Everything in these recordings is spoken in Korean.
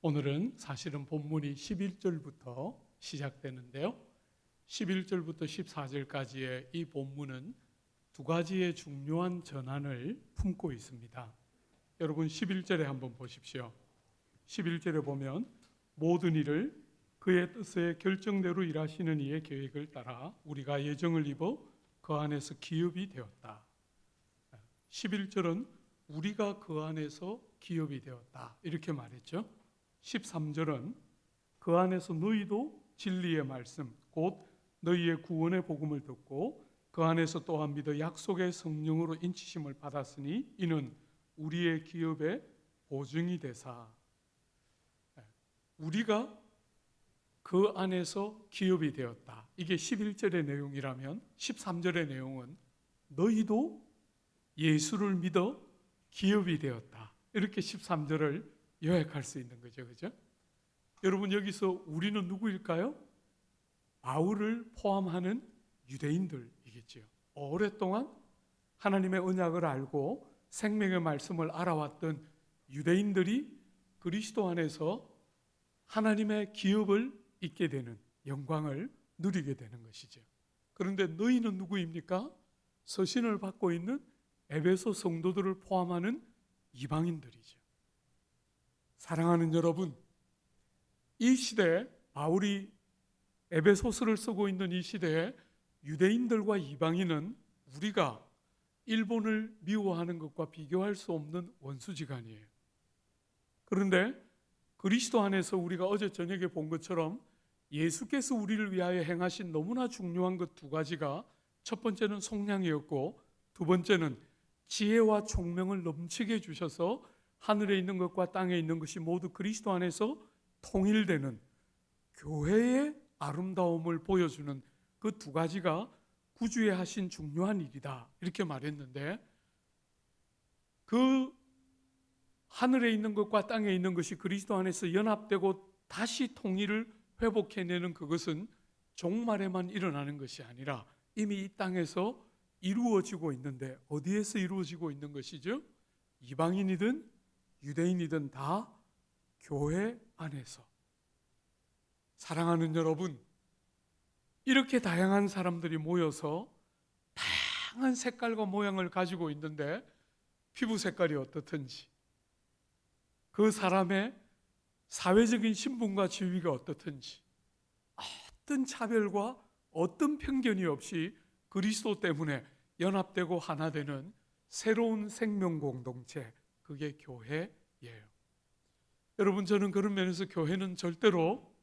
오늘은 사실은 본문이 11절부터 시작되는데요. 11절부터 14절까지의 이 본문은 두 가지의 중요한 전환을 품고 있습니다. 여러분 11절에 한번 보십시오. 11절에 보면 모든 일을 그의 뜻의 결정대로 일하시는 이의 계획을 따라 우리가 예정을 입어 그 안에서 기업이 되었다. 11절은 우리가 그 안에서 기업이 되었다 이렇게 말했죠. 13절은 그 안에서 너희도 진리의 말씀 곧 너희의 구원의 복음을 듣고 그 안에서 또한 믿어 약속의 성령으로 인치심을 받았으니 이는 우리의 기업의 보증이 되사. 우리가 그 안에서 기업이 되었다. 이게 11절의 내용이라면 13절의 내용은 너희도 예수를 믿어 기업이 되었다. 이렇게 13절을 요약할 수 있는 거죠. 그죠? 여러분 여기서 우리는 누구일까요? 바울을 포함하는 유대인들이겠죠. 오랫동안 하나님의 언약을 알고 생명의 말씀을 알아왔던 유대인들이 그리스도 안에서 하나님의 기업을 잊게 되는 영광을 누리게 되는 것이죠. 그런데 너희는 누구입니까? 서신을 받고 있는 에베소 성도들을 포함하는 이방인들이죠. 사랑하는 여러분, 이 시대에 바울이 에베소서를 쓰고 있는 이 시대에 유대인들과 이방인은 우리가 일본을 미워하는 것과 비교할 수 없는 원수지간이에요. 그런데 그리스도 안에서 우리가 어제 저녁에 본 것처럼 예수께서 우리를 위하여 행하신 너무나 중요한 것 두 가지가 첫 번째는 속량이었고 두 번째는 지혜와 총명을 넘치게 주셔서 하늘에 있는 것과 땅에 있는 것이 모두 그리스도 안에서 통일되는 교회의 아름다움을 보여주는 그 두 가지가 구주에 하신 중요한 일이다 이렇게 말했는데, 그 하늘에 있는 것과 땅에 있는 것이 그리스도 안에서 연합되고 다시 통일을 회복해내는 그것은 종말에만 일어나는 것이 아니라 이미 이 땅에서 이루어지고 있는데, 어디에서 이루어지고 있는 것이죠? 이방인이든 유대인이든 다 교회 안에서. 사랑하는 여러분, 이렇게 다양한 사람들이 모여서 다양한 색깔과 모양을 가지고 있는데 피부 색깔이 어떻든지, 그 사람의 사회적인 신분과 지위가 어떻든지, 어떤 차별과 어떤 편견이 없이 그리스도 때문에 연합되고 하나 되는 새로운 생명 공동체, 그게 교회예요. 여러분, 저는 그런 면에서 교회는 절대로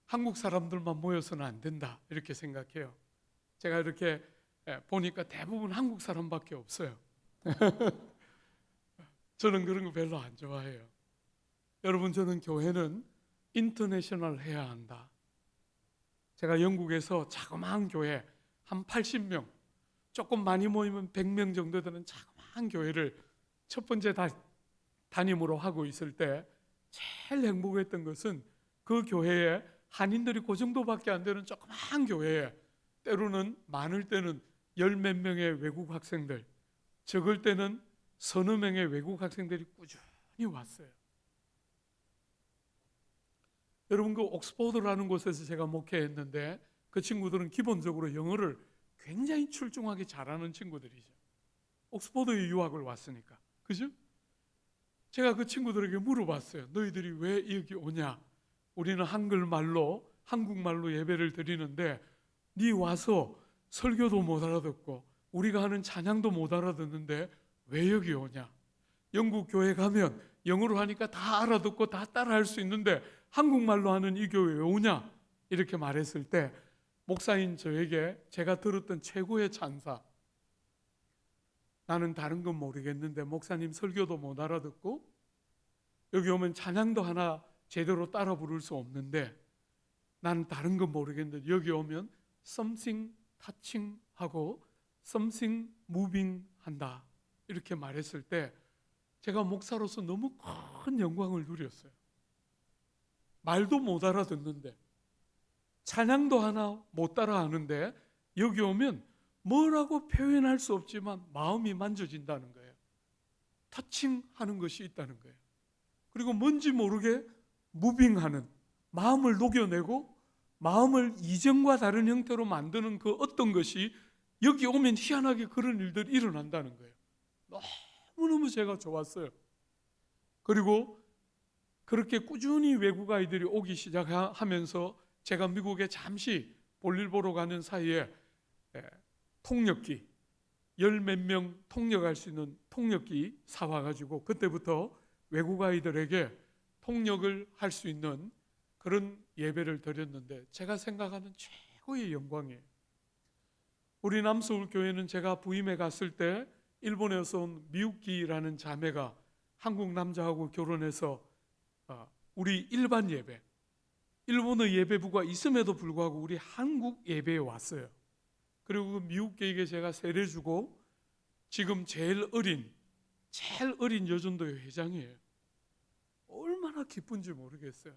한국 사람들만 모여서는 안 된다 이렇게 생각해요. 제가 이렇게 보니까 대부분 한국 사람밖에 없어요. 저는 그런 거 별로 안 좋아해요. 여러분, 저는 교회는 인터내셔널 해야 한다. 제가 영국에서 자그마한 교회 한 80명, 조금 많이 모이면 100명 정도 되는 자그마한 교회를 첫 번째 담임으로 하고 있을 때 제일 행복했던 것은 그 교회에 한인들이 그 정도밖에 안 되는 조그마한 교회에 때로는 많을 때는 열 몇 명의 외국 학생들, 적을 때는 서너 명의 외국 학생들이 꾸준히 왔어요. 여러분, 그 옥스포드라는 곳에서 제가 목회했는데 그 친구들은 기본적으로 영어를 굉장히 출중하게 잘하는 친구들이죠. 옥스포드에 유학을 왔으니까. 그죠? 제가 그 친구들에게 물어봤어요. 너희들이 왜 여기 오냐? 우리는 한글말로, 한국말로 예배를 드리는데 네 와서 설교도 못 알아듣고 우리가 하는 찬양도 못 알아듣는데 왜 여기 오냐? 영국 교회 가면 영어로 하니까 다 알아듣고 다 따라할 수 있는데 한국말로 하는 이 교회에 왜 오냐? 이렇게 말했을 때 목사인 저에게 제가 들었던 최고의 찬사, 나는 다른 건 모르겠는데 목사님 설교도 못 알아듣고 여기 오면 찬양도 하나 제대로 따라 부를 수 없는데 나는 다른 건 모르겠는데 여기 오면 something touching 하고 something moving 한다 이렇게 말했을 때 제가 목사로서 너무 큰 영광을 누렸어요. 말도 못 알아듣는데 찬양도 하나 못 따라 하는데 여기 오면 뭐라고 표현할 수 없지만 마음이 만져진다는 거예요. 터칭하는 것이 있다는 거예요. 그리고 뭔지 모르게 무빙하는, 마음을 녹여내고 마음을 이전과 다른 형태로 만드는 그 어떤 것이 여기 오면 희한하게 그런 일들이 일어난다는 거예요. 너무너무 제가 좋았어요. 그리고 그렇게 꾸준히 외국 아이들이 오기 시작하면서 제가 미국에 잠시 볼일 보러 가는 사이에 통역기, 열 몇 명 통역할 수 있는 통역기 사와가지고 그때부터 외국 아이들에게 통역을 할 수 있는 그런 예배를 드렸는데 제가 생각하는 최고의 영광이에요. 우리 남서울 교회는 제가 부임해 갔을 때 일본에서 온 미유키라는 자매가 한국 남자하고 결혼해서 우리 일반 예배, 일본어 예배부가 있음에도 불구하고 우리 한국 예배에 왔어요. 그리고 그 미국계에게 제가 세례 주고 지금 제일 어린 여전도회 회장이에요. 얼마나 기쁜지 모르겠어요.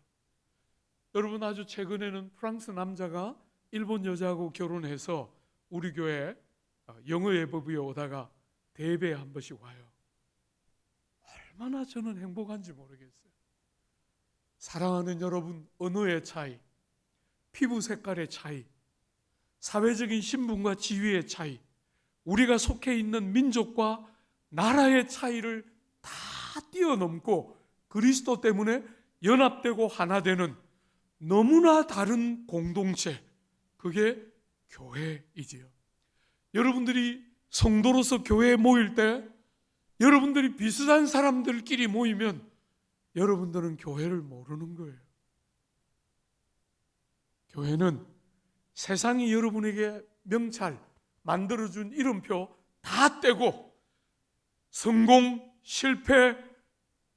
여러분, 아주 최근에는 프랑스 남자가 일본 여자하고 결혼해서 우리 교회 영어 예배부에 오다가 대회에 한 번씩 와요. 얼마나 저는 행복한지 모르겠어요. 사랑하는 여러분, 언어의 차이, 피부 색깔의 차이, 사회적인 신분과 지위의 차이, 우리가 속해 있는 민족과 나라의 차이를 다 뛰어넘고 그리스도 때문에 연합되고 하나 되는 너무나 다른 공동체, 그게 교회이지요. 여러분들이 성도로서 교회에 모일 때 여러분들이 비슷한 사람들끼리 모이면 여러분들은 교회를 모르는 거예요. 교회는 세상이 여러분에게 명찰 만들어준 이름표 다 떼고 성공, 실패,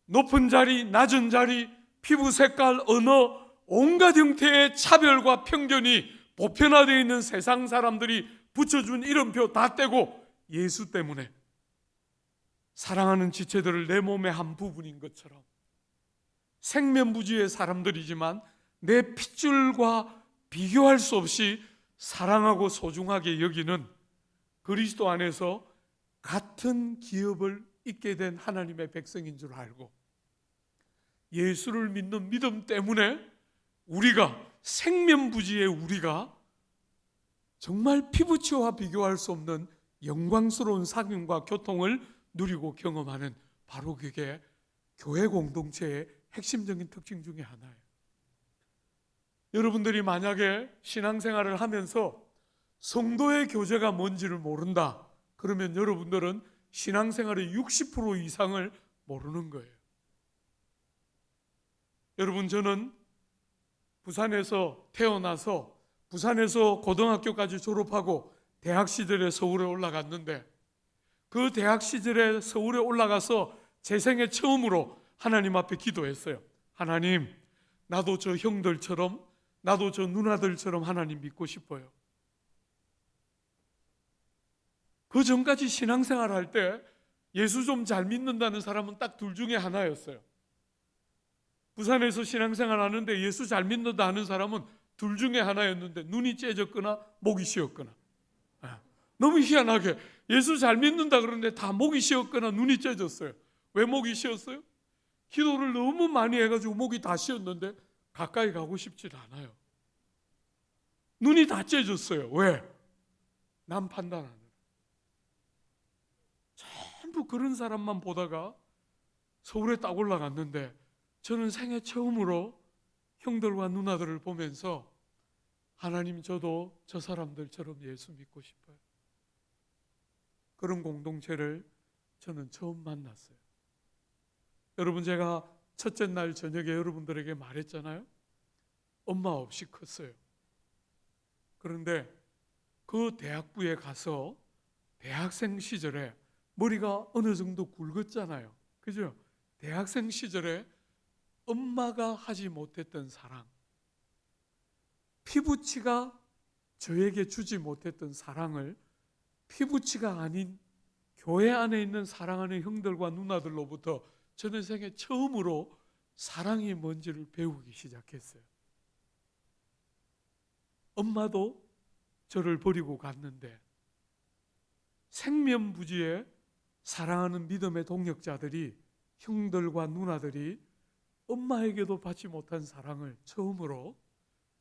높은 자리, 낮은 자리, 피부 색깔, 언어, 온갖 형태의 차별과 편견이 보편화되어 있는 세상 사람들이 붙여준 이름표 다 떼고 예수 때문에 사랑하는 지체들을 내 몸의 한 부분인 것처럼 생면부지의 사람들이지만 내 핏줄과 비교할 수 없이 사랑하고 소중하게 여기는 그리스도 안에서 같은 기업을 잇게 된 하나님의 백성인 줄 알고 예수를 믿는 믿음 때문에 우리가 생면부지의 우리가 정말 피부치와 비교할 수 없는 영광스러운 사귐과 교통을 누리고 경험하는 바로 그게 교회 공동체의 핵심적인 특징 중에 하나예요. 여러분들이 만약에 신앙생활을 하면서 성도의 교제가 뭔지를 모른다, 그러면 여러분들은 신앙생활의 60% 이상을 모르는 거예요. 여러분, 저는 부산에서 태어나서 부산에서 고등학교까지 졸업하고 대학 시절에 서울에 올라갔는데 그 대학 시절에 서울에 올라가서 제 생애 처음으로 하나님 앞에 기도했어요. 하나님, 나도 저 형들처럼, 나도 저 누나들처럼 하나님 믿고 싶어요. 그 전까지 신앙생활 할 때 예수 좀 잘 믿는다는 사람은 딱 둘 중에 하나였어요. 부산에서 신앙생활 하는데 예수 잘 믿는다 하는 사람은 둘 중에 하나였는데 눈이 째졌거나 목이 쉬었거나. 너무 희한하게 예수 잘 믿는다 그러는데 다 목이 쉬었거나 눈이 째졌어요. 왜 목이 쉬었어요? 기도를 너무 많이 해가지고 목이 다 쉬었는데 가까이 가고 싶지 않아요. 눈이 다 째졌어요. 왜? 남 판단하는. 전부 그런 사람만 보다가 서울에 딱 올라갔는데 저는 생애 처음으로 형들과 누나들을 보면서 하나님, 저도 저 사람들처럼 예수 믿고 싶어요. 그런 공동체를 저는 처음 만났어요. 여러분, 제가 첫째 날 저녁에 여러분들에게 말했잖아요. 엄마 없이 컸어요. 그런데 그 대학부에 가서 대학생 시절에 머리가 어느 정도 굵었잖아요. 그죠? 대학생 시절에 엄마가 하지 못했던 사랑, 피부치가 저에게 주지 못했던 사랑을 피부치가 아닌 교회 안에 있는 사랑하는 형들과 누나들로부터 저는 생애 처음으로 사랑이 뭔지를 배우기 시작했어요. 엄마도 저를 버리고 갔는데 생면부지에 사랑하는 믿음의 동역자들이, 형들과 누나들이 엄마에게도 받지 못한 사랑을 처음으로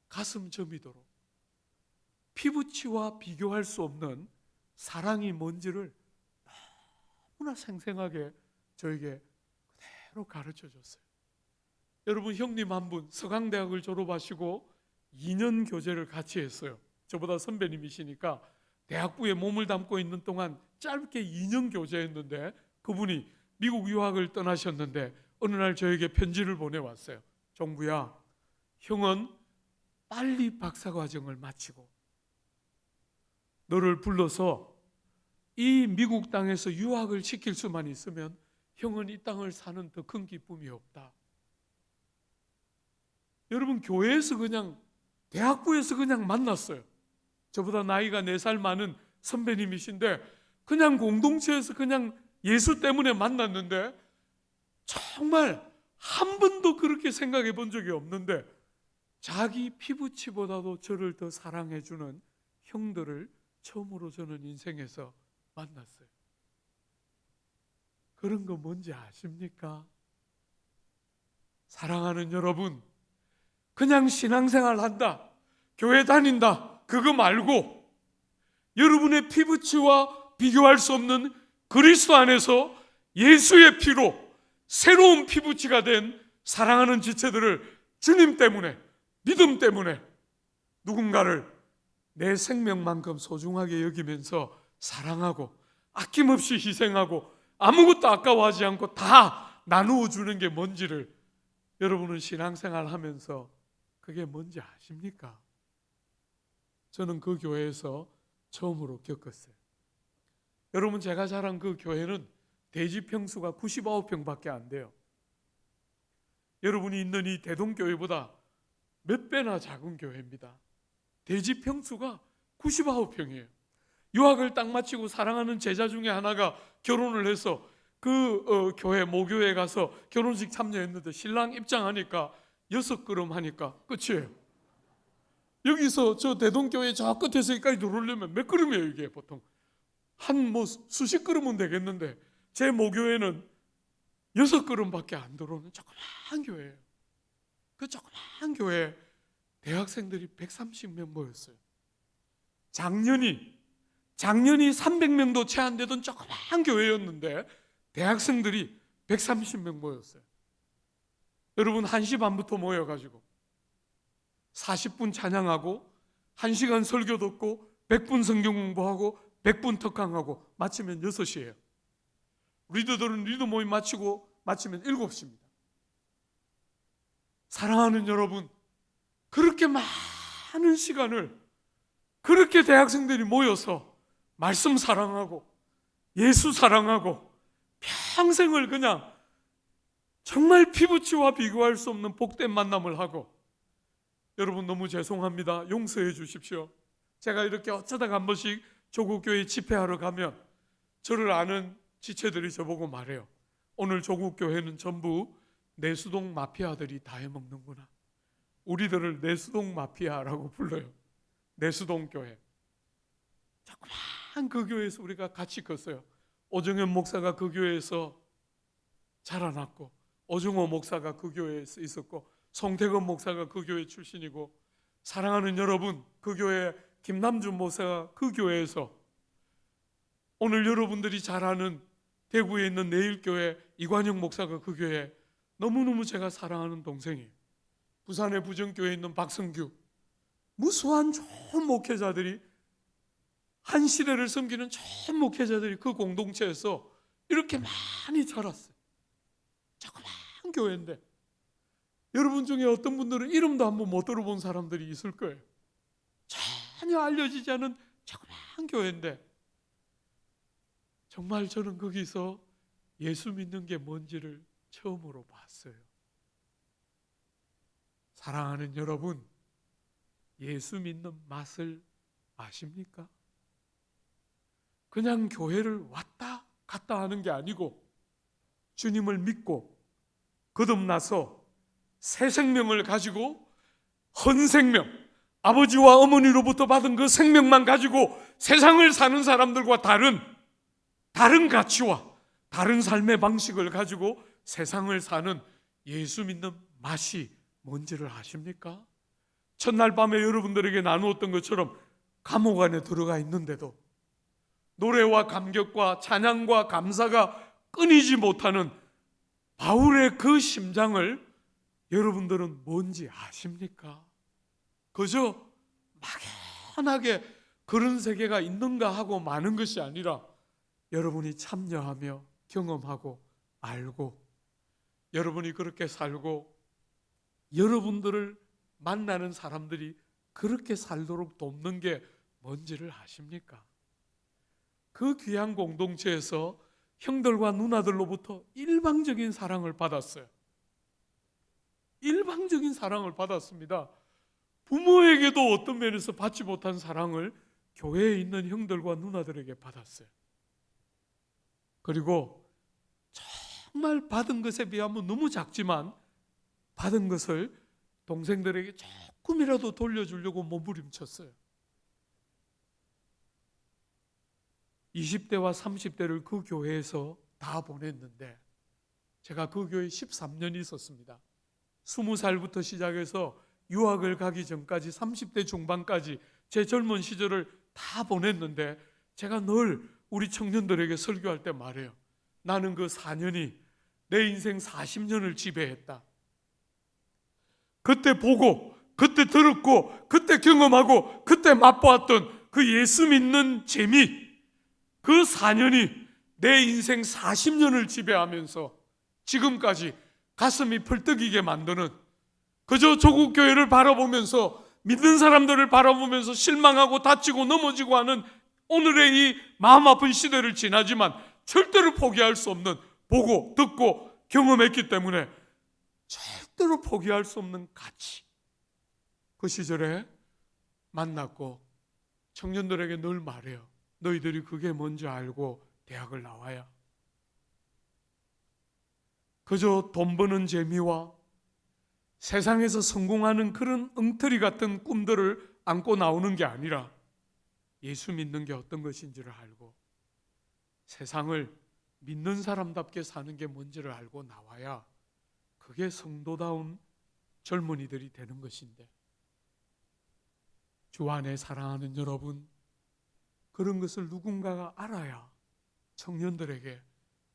가슴 저미도록 피부치와 비교할 수 없는 사랑이 뭔지를 너무나 생생하게 저에게 그대로 가르쳐 줬어요. 여러분, 형님 한 분 서강대학을 졸업하시고 2년 교제를 같이 했어요. 저보다 선배님이시니까 대학부에 몸을 담고 있는 동안 짧게 2년 교제했는데, 그분이 미국 유학을 떠나셨는데 어느 날 저에게 편지를 보내왔어요. 종부야, 형은 빨리 박사과정을 마치고 너를 불러서 이 미국 땅에서 유학을 시킬 수만 있으면 형은 이 땅을 사는 더 큰 기쁨이 없다. 여러분, 교회에서 그냥, 대학부에서 그냥 만났어요. 저보다 나이가 4살 많은 선배님이신데 그냥 공동체에서 그냥 예수 때문에 만났는데 정말 한 번도 그렇게 생각해 본 적이 없는데 자기 피부치보다도 저를 더 사랑해 주는 형들을 처음으로 저는 인생에서 만났어요. 그런 거 뭔지 아십니까? 사랑하는 여러분, 그냥 신앙생활 한다, 교회 다닌다, 그거 말고 여러분의 피부치와 비교할 수 없는 그리스도 안에서 예수의 피로 새로운 피부치가 된 사랑하는 지체들을 주님 때문에, 믿음 때문에 누군가를 내 생명만큼 소중하게 여기면서 사랑하고 아낌없이 희생하고 아무것도 아까워하지 않고 다 나누어 주는 게 뭔지를 여러분은 신앙생활 하면서 그게 뭔지 아십니까? 저는 그 교회에서 처음으로 겪었어요. 여러분, 제가 자란 그 교회는 대지 평수가 99평밖에 안 돼요. 여러분이 있는 이 대동교회보다 몇 배나 작은 교회입니다. 대지 평수가 99평이에요. 유학을 딱 마치고 사랑하는 제자 중에 하나가 결혼을 해서 그 교회 모교회에 가서 결혼식 참여했는데 신랑 입장하니까 6걸음 하니까 끝이에요. 여기서 저 대동교회 저 끝에서 여기까지 들어오려면 몇 걸음이에요 이게 보통? 한 수십 걸음은 되겠는데 제 모교회는 6걸음밖에 안 들어오는 조그만 교회예요. 그 조그만 교회에 대학생들이 130명 모였어요. 작년이 300명도 채 안 되던 조그만 교회였는데 대학생들이 130명 모였어요. 여러분, 1시 반부터 모여가지고 40분 찬양하고 1시간 설교 듣고 100분 성경 공부하고 100분 특강하고 마치면 6시예요. 리더들은 리더 모임 마치면 7시입니다. 사랑하는 여러분, 그렇게 많은 시간을 그렇게 대학생들이 모여서 말씀 사랑하고 예수 사랑하고 평생을 그냥 정말 피부치와 비교할 수 없는 복된 만남을 하고, 여러분 너무 죄송합니다. 용서해 주십시오. 제가 이렇게 어쩌다가 한 번씩 조국교회 집회하러 가면 저를 아는 지체들이 저보고 말해요. 오늘 조국교회는 전부 내수동 마피아들이 다 해먹는구나. 우리들을 내수동 마피아라고 불러요. 내수동 교회. 조그만 그 교회에서 우리가 같이 컸어요. 오정현 목사가 그 교회에서 자라났고, 오정호 목사가 그 교회에서 있었고, 송태건 목사가 그 교회 출신이고, 사랑하는 여러분, 그 교회 김남준 목사가 그 교회에서, 오늘 여러분들이 잘 아는 대구에 있는 내일교회 이관영 목사가 그 교회, 너무너무 제가 사랑하는 동생이에요. 부산의 부정교회에 있는 박성규, 무수한 좋은 목회자들이, 한 시대를 섬기는 좋은 목회자들이 그 공동체에서 이렇게 많이 자랐어요. 조그만 교회인데 여러분 중에 어떤 분들은 이름도 한번 못 들어본 사람들이 있을 거예요. 전혀 알려지지 않은 조그만 교회인데 정말 저는 거기서 예수 믿는 게 뭔지를 처음으로 봤어요. 사랑하는 여러분, 예수 믿는 맛을 아십니까? 그냥 교회를 왔다 갔다 하는 게 아니고 주님을 믿고 거듭나서 새 생명을 가지고 헌 생명, 아버지와 어머니로부터 받은 그 생명만 가지고 세상을 사는 사람들과 다른 가치와 다른 삶의 방식을 가지고 세상을 사는 예수 믿는 맛이 뭔지를 아십니까? 첫날 밤에 여러분들에게 나누었던 것처럼 감옥 안에 들어가 있는데도 노래와 감격과 찬양과 감사가 끊이지 못하는 바울의 그 심장을 여러분들은 뭔지 아십니까? 그저 막연하게 그런 세계가 있는가 하고 마는 것이 아니라 여러분이 참여하며 경험하고 알고 여러분이 그렇게 살고 여러분들을 만나는 사람들이 그렇게 살도록 돕는 게 뭔지를 아십니까? 그 귀한 공동체에서 형들과 누나들로부터 일방적인 사랑을 받았어요. 일방적인 사랑을 받았습니다. 부모에게도 어떤 면에서 받지 못한 사랑을 교회에 있는 형들과 누나들에게 받았어요. 그리고 정말 받은 것에 비하면 너무 작지만 받은 것을 동생들에게 조금이라도 돌려주려고 몸부림쳤어요. 20대와 30대를 그 교회에서 다 보냈는데 제가 그 교회에 13년이 있었습니다. 20살부터 시작해서 유학을 가기 전까지 30대 중반까지 제 젊은 시절을 다 보냈는데 제가 늘 우리 청년들에게 설교할 때 말해요. 나는 그 4년이 내 인생 40년을 지배했다. 그때 보고 그때 들었고 그때 경험하고 그때 맛보았던 그 예수 믿는 재미, 그 4년이 내 인생 40년을 지배하면서 지금까지 가슴이 펄떡이게 만드는, 그저 조국 교회를 바라보면서 믿는 사람들을 바라보면서 실망하고 다치고 넘어지고 하는 오늘의 이 마음 아픈 시대를 지나지만 절대로 포기할 수 없는, 보고 듣고 경험했기 때문에 절대로 포기할 수 없는 가치, 그 시절에 만났고 청년들에게 늘 말해요. 너희들이 그게 뭔지 알고 대학을 나와야. 그저 돈 버는 재미와 세상에서 성공하는 그런 엉터리 같은 꿈들을 안고 나오는 게 아니라 예수 믿는 게 어떤 것인지를 알고 세상을 믿는 사람답게 사는 게 뭔지를 알고 나와야 그게 성도다운 젊은이들이 되는 것인데, 주 안에 사랑하는 여러분, 그런 것을 누군가가 알아야 청년들에게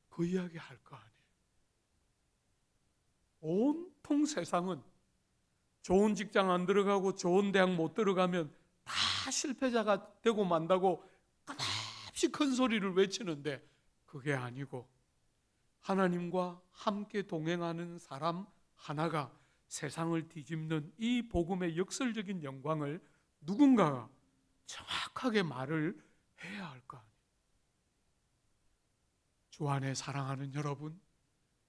그 이야기 할 거 아니에요. 온통 세상은 좋은 직장 안 들어가고 좋은 대학 못 들어가면 다 실패자가 되고 만다고 끝없이 큰 소리를 외치는데 그게 아니고 하나님과 함께 동행하는 사람 하나가 세상을 뒤집는 이 복음의 역설적인 영광을 누군가가 정확하게 말을 해야 할 거 아니에요. 주 안에 사랑하는 여러분,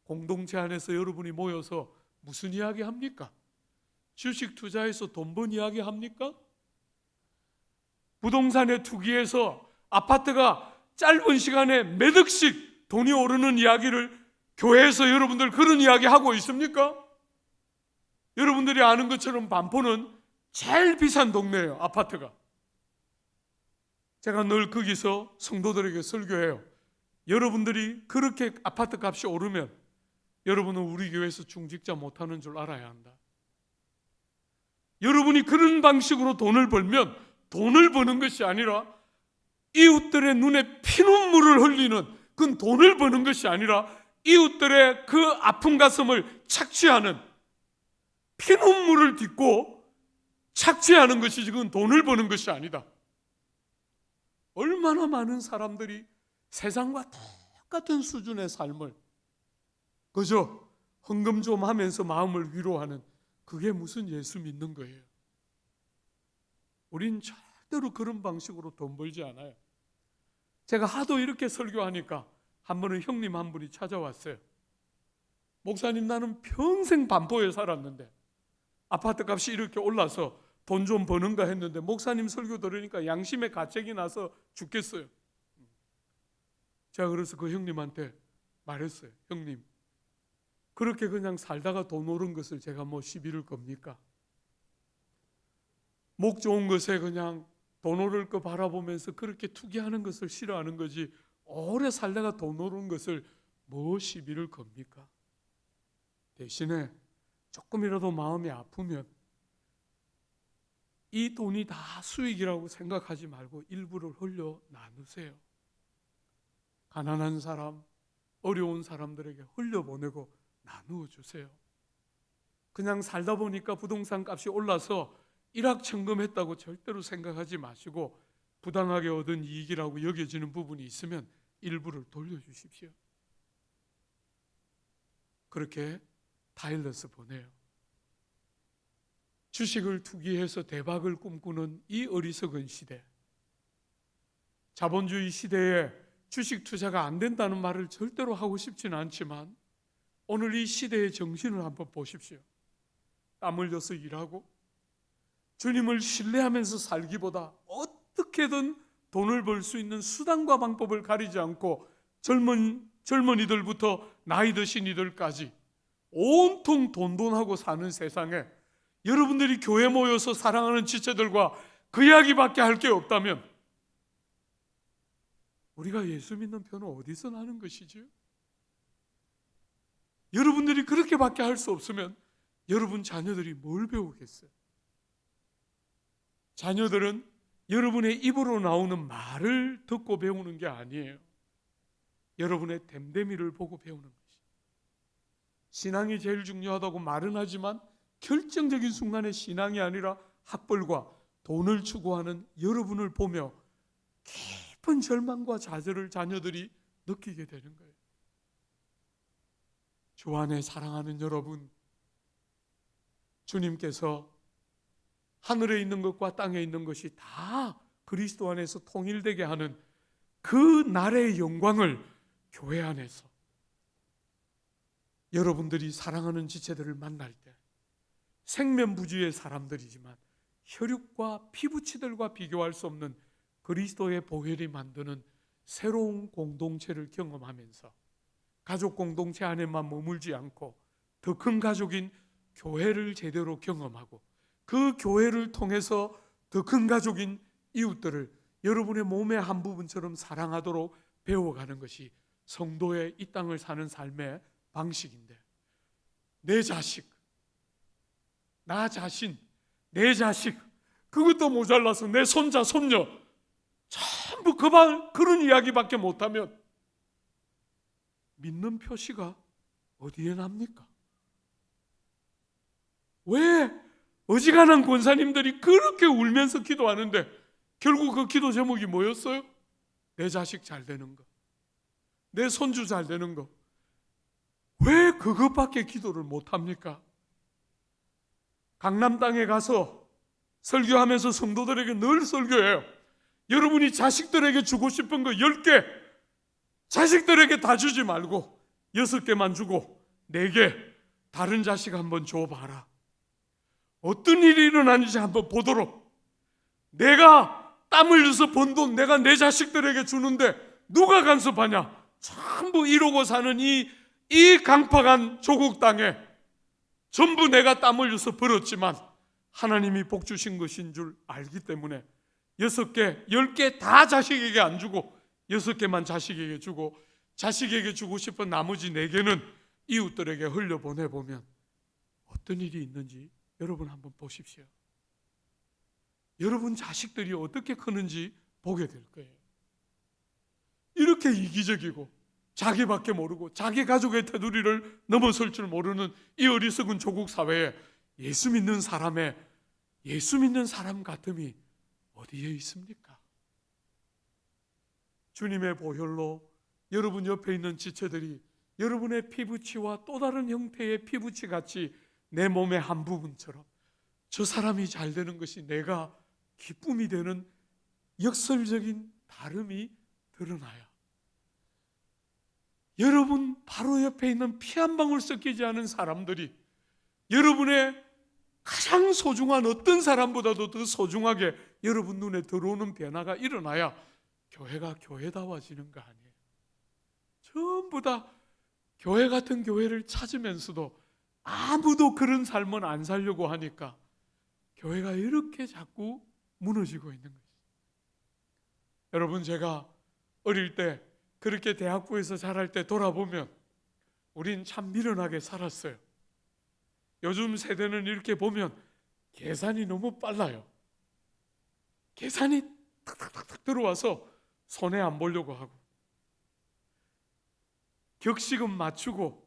공동체 안에서 여러분이 모여서 무슨 이야기 합니까? 주식 투자해서 돈 번 이야기 합니까? 부동산에 투기해서 아파트가 짧은 시간에 몇 억씩 돈이 오르는 이야기를 교회에서 여러분들 그런 이야기 하고 있습니까? 여러분들이 아는 것처럼 반포는 제일 비싼 동네예요, 아파트가. 제가 늘 거기서 성도들에게 설교해요. 여러분들이 그렇게 아파트 값이 오르면 여러분은 우리 교회에서 중직자 못하는 줄 알아야 한다. 여러분이 그런 방식으로 돈을 벌면 돈을 버는 것이 아니라 이웃들의 눈에 피눈물을 흘리는, 그건 돈을 버는 것이 아니라 이웃들의 그 아픈 가슴을 착취하는, 피눈물을 딛고 착취하는 것이지 그건 돈을 버는 것이 아니다. 얼마나 많은 사람들이 세상과 똑같은 수준의 삶을 그저 헌금 좀 하면서 마음을 위로하는, 그게 무슨 예수 믿는 거예요. 우린 절대로 그런 방식으로 돈 벌지 않아요. 제가 하도 이렇게 설교하니까 한 번은 형님 한 분이 찾아왔어요. 목사님, 나는 평생 반포에 살았는데 아파트 값이 이렇게 올라서 돈 좀 버는가 했는데 목사님 설교 들으니까 양심의 가책이 나서 죽겠어요. 제가 그래서 그 형님한테 말했어요. 형님, 그렇게 그냥 살다가 돈 오른 것을 제가 뭐 시비를 겁니까? 목 좋은 것에 그냥 돈 오를 거 바라보면서 그렇게 투기하는 것을 싫어하는 거지, 오래 살다가 돈 오른 것을 뭐 시비를 겁니까? 대신에 조금이라도 마음이 아프면 이 돈이 다 수익이라고 생각하지 말고 일부를 흘려 나누세요. 가난한 사람, 어려운 사람들에게 흘려보내고 나누어 주세요. 그냥 살다 보니까 부동산 값이 올라서 일확천금했다고 절대로 생각하지 마시고 부당하게 얻은 이익이라고 여겨지는 부분이 있으면 일부를 돌려주십시오. 그렇게 타일러스 보내요. 주식을 투기해서 대박을 꿈꾸는 이 어리석은 시대, 자본주의 시대에 주식 투자가 안 된다는 말을 절대로 하고 싶지는 않지만 오늘 이 시대의 정신을 한번 보십시오. 땀 흘려서 일하고 주님을 신뢰하면서 살기보다 어떻게든 돈을 벌 수 있는 수단과 방법을 가리지 않고 젊은이들부터 나이 드신 이들까지 온통 돈하고 사는 세상에 여러분들이 교회 모여서 사랑하는 지체들과 그 이야기밖에 할 게 없다면 우리가 예수 믿는 표는 어디서 나는 것이죠? 여러분들이 그렇게밖에 할 수 없으면 여러분 자녀들이 뭘 배우겠어요? 자녀들은 여러분의 입으로 나오는 말을 듣고 배우는 게 아니에요. 여러분의 됨됨이를 보고 배우는 것이에요. 신앙이 제일 중요하다고 말은 하지만 결정적인 순간에 신앙이 아니라 학벌과 돈을 추구하는 여러분을 보며 깊은 절망과 좌절을 자녀들이 느끼게 되는 거예요. 주 안에 사랑하는 여러분, 주님께서 하늘에 있는 것과 땅에 있는 것이 다 그리스도 안에서 통일되게 하는 그 날의 영광을 교회 안에서 여러분들이 사랑하는 지체들을 만날 때 생면부주의 사람들이지만 혈육과 피부치들과 비교할 수 없는 그리스도의 보혈이 만드는 새로운 공동체를 경험하면서 가족 공동체 안에만 머물지 않고 더 큰 가족인 교회를 제대로 경험하고 그 교회를 통해서 더 큰 가족인 이웃들을 여러분의 몸의 한 부분처럼 사랑하도록 배워가는 것이 성도의 이 땅을 사는 삶의 방식인데, 내 자식, 나 자신, 내 자식, 그것도 모자라서 내 손자, 손녀 전부 그런 이야기밖에 못하면 믿는 표시가 어디에 납니까? 왜 어지간한 권사님들이 그렇게 울면서 기도하는데 결국 그 기도 제목이 뭐였어요? 내 자식 잘 되는 거, 내 손주 잘 되는 거. 왜 그것밖에 기도를 못합니까? 강남 땅에 가서 설교하면서 성도들에게 늘 설교해요. 여러분이 자식들에게 주고 싶은 거 10개 자식들에게 다 주지 말고 6개만 주고 4개 다른 자식 한번 줘봐라. 어떤 일이 일어나는지 한번 보도록. 내가 땀 흘려서 번 돈 내가 내 자식들에게 주는데 누가 간섭하냐? 전부 이러고 사는 이 강팍한 조국 땅에 전부 내가 땀 흘려서 벌었지만 하나님이 복 주신 것인 줄 알기 때문에 6개, 10개 다 자식에게 안 주고 6개만 자식에게 주고 자식에게 주고 싶은 나머지 4개는 이웃들에게 흘려보내보면 어떤 일이 있는지 여러분 한번 보십시오. 여러분 자식들이 어떻게 크는지 보게 될 거예요. 이렇게 이기적이고 자기밖에 모르고 자기 가족의 테두리를 넘어설 줄 모르는 이 어리석은 조국 사회에 예수 믿는 사람 같음이 어디에 있습니까? 주님의 보혈로 여러분 옆에 있는 지체들이 여러분의 피부치와 또 다른 형태의 피부치 같이 내 몸의 한 부분처럼 저 사람이 잘 되는 것이 내가 기쁨이 되는 역설적인 다름이 드러나요. 여러분 바로 옆에 있는 피 한 방울 섞이지 않은 사람들이 여러분의 가장 소중한 어떤 사람보다도 더 소중하게 여러분 눈에 들어오는 변화가 일어나야 교회가 교회다워지는 거 아니에요. 전부 다 교회 같은 교회를 찾으면서도 아무도 그런 삶은 안 살려고 하니까 교회가 이렇게 자꾸 무너지고 있는 거죠. 여러분, 제가 어릴 때 그렇게 대학부에서 자랄 때 돌아보면 우린 참 미련하게 살았어요. 요즘 세대는 이렇게 보면 계산이 너무 빨라요. 계산이 탁탁탁탁 들어와서 손해 안 보려고 하고, 격식은 맞추고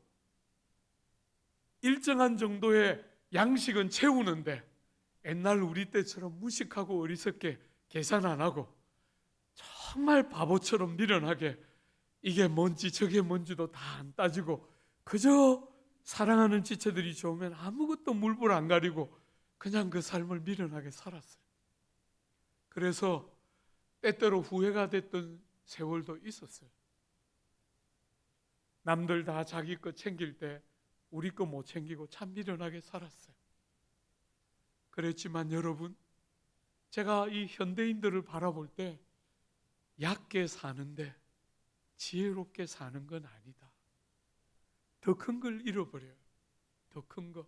일정한 정도의 양식은 채우는데, 옛날 우리 때처럼 무식하고 어리석게 계산 안 하고 정말 바보처럼 미련하게 이게 뭔지 저게 뭔지도 다 안 따지고 그저 사랑하는 지체들이 좋으면 아무것도 물불 안 가리고 그냥 그 삶을 미련하게 살았어요. 그래서 때때로 후회가 됐던 세월도 있었어요. 남들 다 자기 거 챙길 때 우리 거 못 챙기고 참 미련하게 살았어요. 그랬지만 여러분, 제가 이 현대인들을 바라볼 때 얕게 사는데 지혜롭게 사는 건 아니다. 더 큰 걸 잃어버려요. 더 큰 거.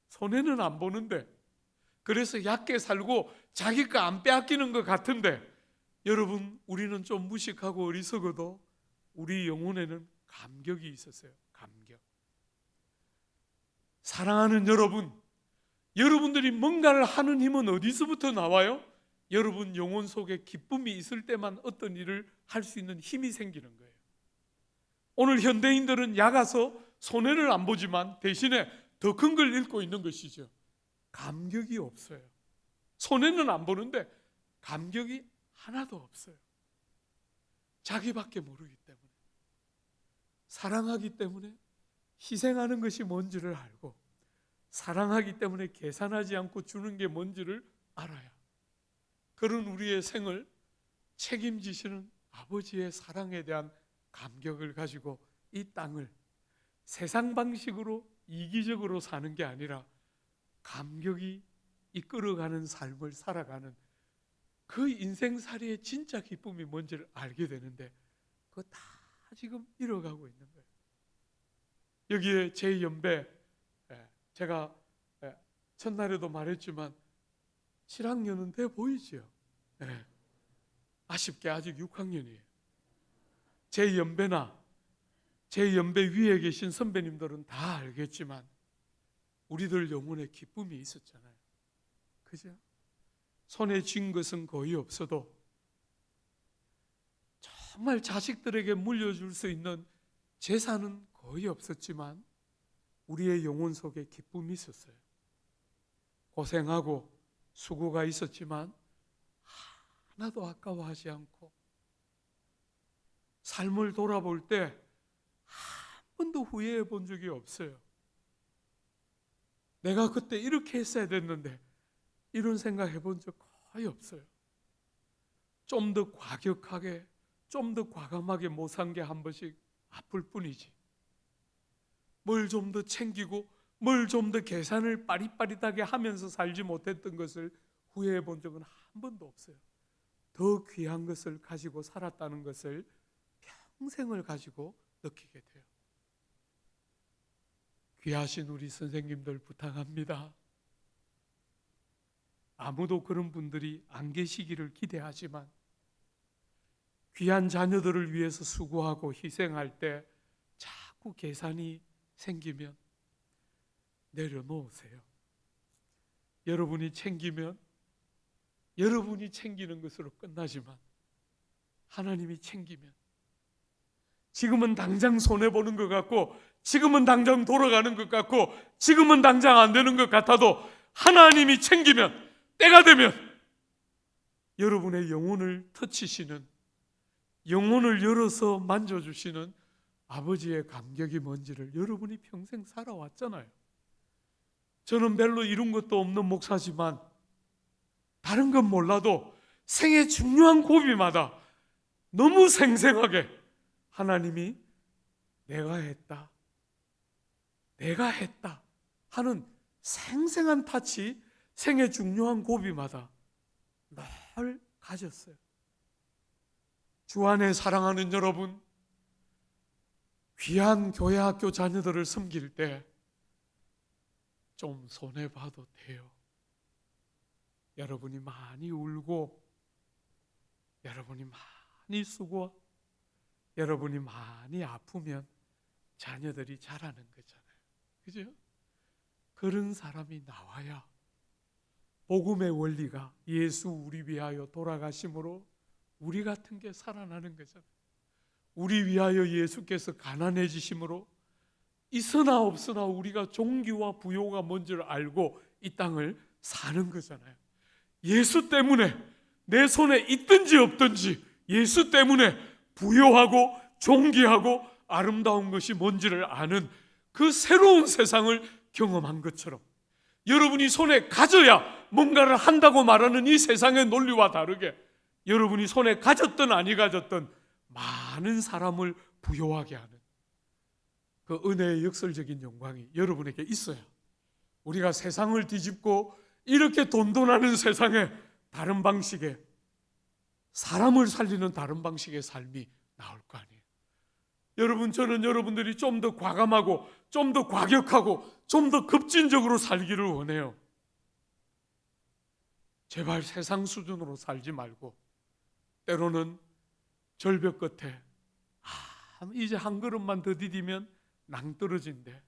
손해는 안 보는데, 그래서 얕게 살고 자기 거 안 빼앗기는 것 같은데, 여러분, 우리는 좀 무식하고 어리석어도 우리 영혼에는 감격이 있었어요. 감격. 사랑하는 여러분, 여러분들이 뭔가를 하는 힘은 어디서부터 나와요? 여러분 영혼 속에 기쁨이 있을 때만 어떤 일을 할 수 있는 힘이 생기는 거예요. 오늘 현대인들은 약아서 손해를 안 보지만 대신에 더 큰 걸 잃고 있는 것이죠. 감격이 없어요. 손해는 안 보는데 감격이 하나도 없어요. 자기밖에 모르기 때문에, 사랑하기 때문에 희생하는 것이 뭔지를 알고, 사랑하기 때문에 계산하지 않고 주는 게 뭔지를 알아야 그런 우리의 생을 책임지시는 아버지의 사랑에 대한 감격을 가지고 이 땅을 세상 방식으로 이기적으로 사는 게 아니라 감격이 이끌어가는 삶을 살아가는 그 인생살이의 진짜 기쁨이 뭔지를 알게 되는데, 그거 다 지금 잃어가고 있는 거예요. 여기에 제 연배, 제가 첫날에도 말했지만 7학년은 돼 보이지요. 아쉽게 아직 6학년이에요. 제 연배나 제 연배 위에 계신 선배님들은 다 알겠지만 우리들 영혼에 기쁨이 있었잖아요. 그죠? 손에 쥔 것은 거의 없어도 정말 자식들에게 물려줄 수 있는 재산은 거의 없었지만 우리의 영혼 속에 기쁨이 있었어요. 고생하고 수고가 있었지만 하나도 아까워하지 않고, 삶을 돌아볼 때 한 번도 후회해 본 적이 없어요. 내가 그때 이렇게 했어야 됐는데 이런 생각 해본 적 거의 없어요. 좀 더 과격하게, 좀 더 과감하게 못 산 게 한 번씩 아플 뿐이지, 뭘 좀 더 챙기고 뭘 좀 더 계산을 빠릿빠릿하게 하면서 살지 못했던 것을 후회해 본 적은 한 번도 없어요. 더 귀한 것을 가지고 살았다는 것을 평생을 가지고 느끼게 돼요. 귀하신 우리 선생님들 부탁합니다. 아무도 그런 분들이 안 계시기를 기대하지만 귀한 자녀들을 위해서 수고하고 희생할 때 자꾸 계산이 생기면 내려놓으세요. 여러분이 챙기면 여러분이 챙기는 것으로 끝나지만 하나님이 챙기면, 지금은 당장 손해보는 것 같고 지금은 당장 돌아가는 것 같고 지금은 당장 안 되는 것 같아도 하나님이 챙기면, 때가 되면 여러분의 영혼을 터치시는, 영혼을 열어서 만져주시는 아버지의 감격이 뭔지를 여러분이 평생 살아왔잖아요. 저는 별로 이룬 것도 없는 목사지만 다른 건 몰라도 생애 중요한 고비마다 너무 생생하게 하나님이 내가 했다, 내가 했다 하는 생생한 타치, 생애 중요한 고비마다 늘 가졌어요. 주 안에 사랑하는 여러분, 귀한 교회 학교 자녀들을 섬길 때 좀 손해봐도 돼요. 여러분이 많이 울고, 여러분이 많이 쓰고, 여러분이 많이 아프면 자녀들이 자라는 거잖아요. 그죠? 그런 사람이 나와야 복음의 원리가 예수 우리 위하여 돌아가심으로 우리 같은 게 살아나는 거잖아요. 우리 위하여 예수께서 가난해지심으로 있으나 없으나 우리가 종기와 부요가 뭔지를 알고 이 땅을 사는 거잖아요. 예수 때문에 내 손에 있든지 없든지 예수 때문에 부요하고 종기하고 아름다운 것이 뭔지를 아는 그 새로운 세상을 경험한 것처럼 여러분이 손에 가져야 뭔가를 한다고 말하는 이 세상의 논리와 다르게 여러분이 손에 가졌든 아니 가졌든 많은 사람을 부요하게 하는 그 은혜의 역설적인 영광이 여러분에게 있어야 우리가 세상을 뒤집고 이렇게 돈돈하는 세상에 다른 방식의 사람을 살리는 다른 방식의 삶이 나올 거 아니에요. 여러분, 저는 여러분들이 좀 더 과감하고 좀 더 과격하고 좀 더 급진적으로 살기를 원해요. 제발 세상 수준으로 살지 말고 때로는 절벽 끝에 이제 한 걸음만 더 디디면 낭떠러진데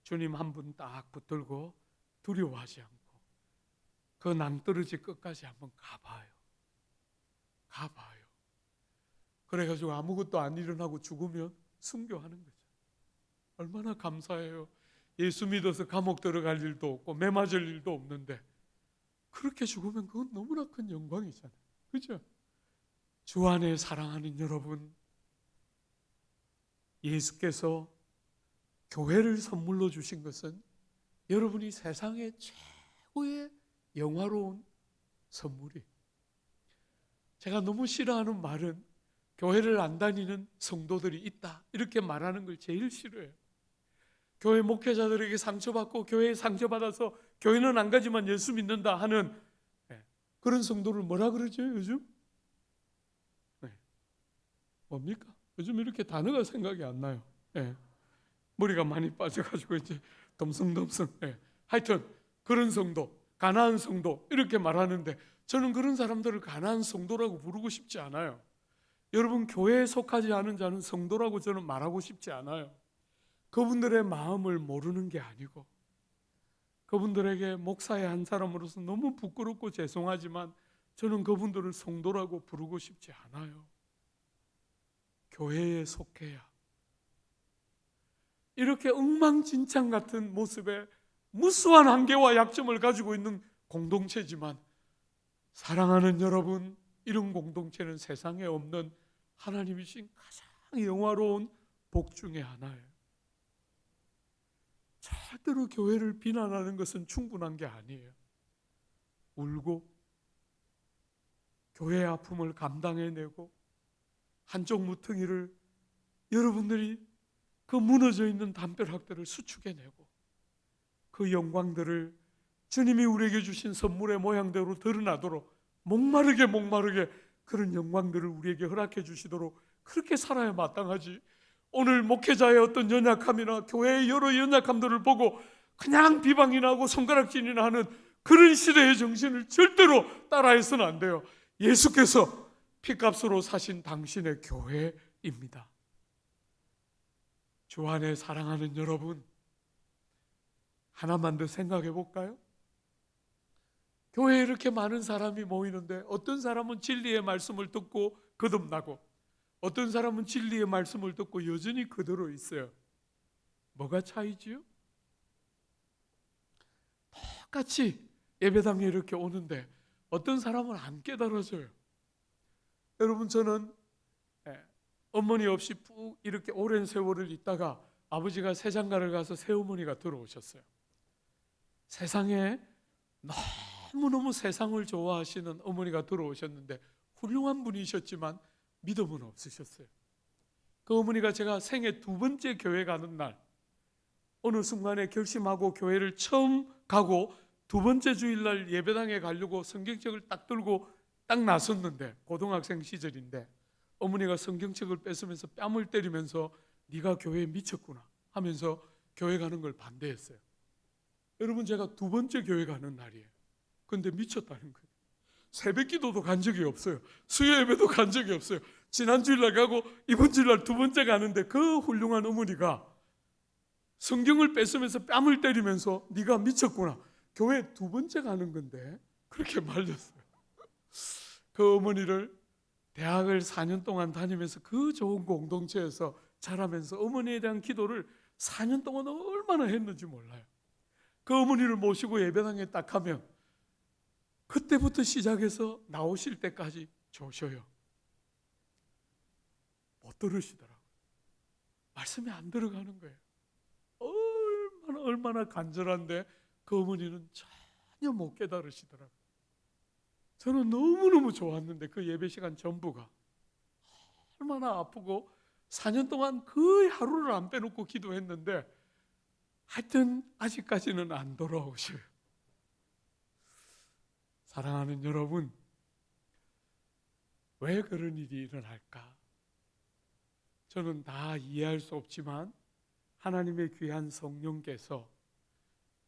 주님 한 분 딱 붙들고 두려워하지 않고 그 낭떠러지 끝까지 한번 가봐요. 그래가지고 아무것도 안 일어나고 죽으면 순교하는 거죠. 얼마나 감사해요. 예수 믿어서 감옥 들어갈 일도 없고 매 맞을 일도 없는데 그렇게 죽으면 그건 너무나 큰 영광이잖아요. 그죠? 주 안에 사랑하는 여러분, 예수께서 교회를 선물로 주신 것은 여러분이 세상의 최고의 영화로운 선물이. 제가 너무 싫어하는 말은 교회를 안 다니는 성도들이 있다 이렇게 말하는 걸 제일 싫어해요. 교회 목회자들에게 상처받고 교회에 상처받아서 교회는 안 가지만 예수 믿는다 하는 그런 성도를 뭐라 그러죠 요즘? 뭡니까? 요즘 이렇게 단어가 생각이 안 나요. 머리가 많이 빠져가지고 이제 덤성덤성. 하여튼 그런 성도, 가나안 성도 이렇게 말하는데 저는 그런 사람들을 가나안 성도라고 부르고 싶지 않아요. 여러분, 교회에 속하지 않은 자는 성도라고 저는 말하고 싶지 않아요. 그분들의 마음을 모르는 게 아니고 그분들에게 목사의 한 사람으로서 너무 부끄럽고 죄송하지만 저는 그분들을 성도라고 부르고 싶지 않아요. 교회에 속해야 이렇게 엉망진창 같은 모습에 무수한 한계와 약점을 가지고 있는 공동체지만 사랑하는 여러분, 이런 공동체는 세상에 없는 하나님이 주신 가장 영화로운 복 중에 하나예요. 절대로 교회를 비난하는 것은 충분한 게 아니에요. 울고 교회의 아픔을 감당해내고 한쪽 무퉁이를 여러분들이 그 무너져 있는 담벼락들을 수축해내고 그 영광들을 주님이 우리에게 주신 선물의 모양대로 드러나도록 목마르게 그런 영광들을 우리에게 허락해 주시도록 그렇게 살아야 마땅하지. 오늘 목회자의 어떤 연약함이나 교회의 여러 연약함들을 보고 그냥 비방이나 하고 손가락질이나 하는 그런 시대의 정신을 절대로 따라해서는 안 돼요. 예수께서 피값으로 사신 당신의 교회입니다. 주 안에 사랑하는 여러분, 하나만 더 생각해 볼까요? 교회에 이렇게 많은 사람이 모이는데 어떤 사람은 진리의 말씀을 듣고 거듭나고 어떤 사람은 진리의 말씀을 듣고 여전히 그대로 있어요. 뭐가 차이지요? 똑같이 예배당에 이렇게 오는데 어떤 사람은 안 깨달아져요. 여러분, 저는 어머니 없이 푹 이렇게 오랜 세월을 있다가 아버지가 세장가를 가서 새어머니가 들어오셨어요. 세상에 너무너무 세상을 좋아하시는 어머니가 들어오셨는데 훌륭한 분이셨지만 믿음은 없으셨어요. 그 어머니가 제가 생애 2번째 교회 가는 날 어느 순간에 결심하고 교회를 처음 가고 2번째 주일날 예배당에 가려고 성경책을 딱 들고 딱 나섰는데 고등학생 시절인데 어머니가 성경책을 뺏으면서 뺨을 때리면서 네가 교회에 미쳤구나 하면서 교회 가는 걸 반대했어요. 여러분, 제가 2번째 교회 가는 날이에요. 근데 미쳤다는 거예요. 새벽 기도도 간 적이 없어요. 수요 예배도 간 적이 없어요. 지난 주일날 가고 이번 주일날 2번째 가는데 그 훌륭한 어머니가 성경을 뺏으면서 뺨을 때리면서 네가 미쳤구나. 교회 두 번째 가는 건데 그렇게 말렸어요. 그 어머니를 대학을 4년 동안 다니면서 그 좋은 공동체에서 자라면서 어머니에 대한 기도를 4년 동안 얼마나 했는지 몰라요. 그 어머니를 모시고 예배당에 딱 하면 그때부터 시작해서 나오실 때까지 조셔요. 못 들으시더라고요. 말씀이 안 들어가는 거예요. 얼마나 간절한데 그 어머니는 전혀 못 깨달으시더라고요. 저는 너무너무 좋았는데 그 예배 시간 전부가 얼마나 아프고 4년 동안 거의 하루를 안 빼놓고 기도했는데 하여튼 아직까지는 안 돌아오셔요. 사랑하는 여러분, 왜 그런 일이 일어날까? 저는 다 이해할 수 없지만 하나님의 귀한 성령께서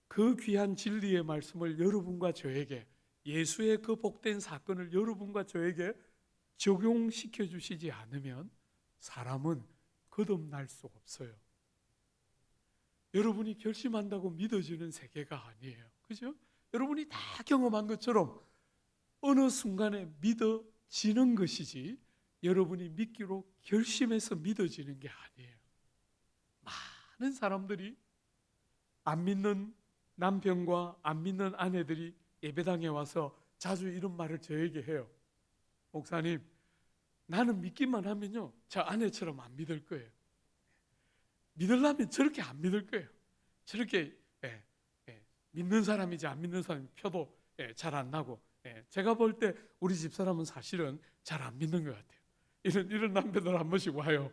그 귀한 진리의 말씀을 여러분과 저에게, 예수의 그 복된 사건을 여러분과 저에게 적용시켜 주시지 않으면 사람은 거듭날 수 없어요. 여러분이 결심한다고 믿어지는 세계가 아니에요. 그죠? 여러분이 다 경험한 것처럼 어느 순간에 믿어지는 것이지 여러분이 믿기로 결심해서 믿어지는 게 아니에요. 많은 사람들이 안 믿는 남편과 안 믿는 아내들이 예배당에 와서 자주 이런 말을 저에게 해요. 목사님, 나는 믿기만 하면요 저 아내처럼 안 믿을 거예요. 믿으려면 저렇게 안 믿을 거예요. 저렇게 믿는 사람이지 안 믿는 사람이 표도 잘 안 나고, 제가 볼 때 우리 집사람은 사실은 잘 안 믿는 것 같아요. 이런 남편들 한 번씩 와요.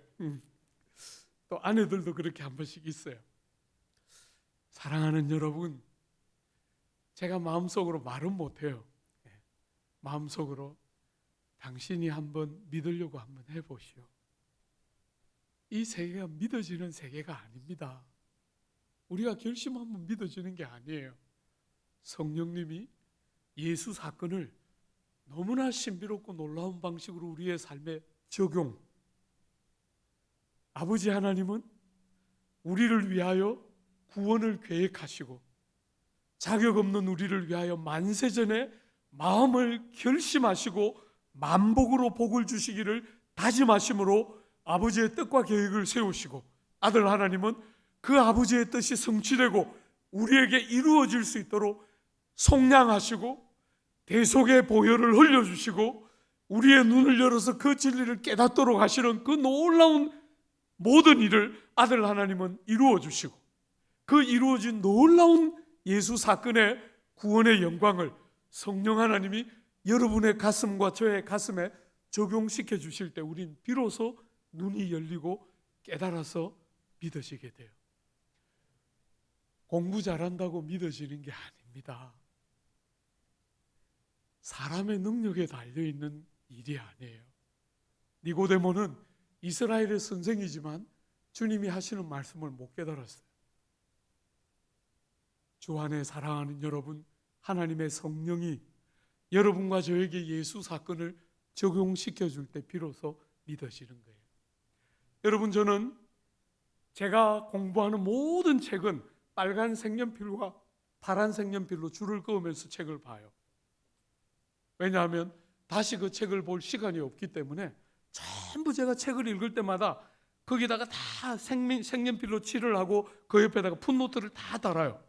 또 아내들도 그렇게 한 번씩 있어요. 사랑하는 여러분, 제가 마음속으로 말은 못해요. 마음속으로 당신이 한번 믿으려고 한번 해보시오. 이 세계가 믿어지는 세계가 아닙니다. 우리가 결심하면 믿어지는 게 아니에요. 성령님이 예수 사건을 너무나 신비롭고 놀라운 방식으로 우리의 삶에 적용. 아버지 하나님은 우리를 위하여 구원을 계획하시고 자격 없는 우리를 위하여 만세전에 마음을 결심하시고 만복으로 복을 주시기를 다짐하심으로 아버지의 뜻과 계획을 세우시고, 아들 하나님은 그 아버지의 뜻이 성취되고 우리에게 이루어질 수 있도록 속량하시고 대속의 보혈을 흘려주시고 우리의 눈을 열어서 그 진리를 깨닫도록 하시는 그 놀라운 모든 일을 아들 하나님은 이루어 주시고, 그 이루어진 놀라운 예수 사건의 구원의 영광을 성령 하나님이 여러분의 가슴과 저의 가슴에 적용시켜 주실 때 우린 비로소 눈이 열리고 깨달아서 믿어지게 돼요. 공부 잘한다고 믿어지는 게 아닙니다. 사람의 능력에 달려있는 일이 아니에요. 니고데모는 이스라엘의 선생이지만 주님이 하시는 말씀을 못 깨달았어요. 주 안에 사랑하는 여러분, 하나님의 성령이 여러분과 저에게 예수 사건을 적용시켜 줄 때 비로소 믿어지는 거예요. 여러분, 저는 제가 공부하는 모든 책은 빨간 색연필과 파란 색연필로 줄을 그으면서 책을 봐요. 왜냐하면 다시 그 책을 볼 시간이 없기 때문에 전부 제가 책을 읽을 때마다 거기다가 다 색연필로 칠을 하고 그 옆에다가 풋노트를 다 달아요.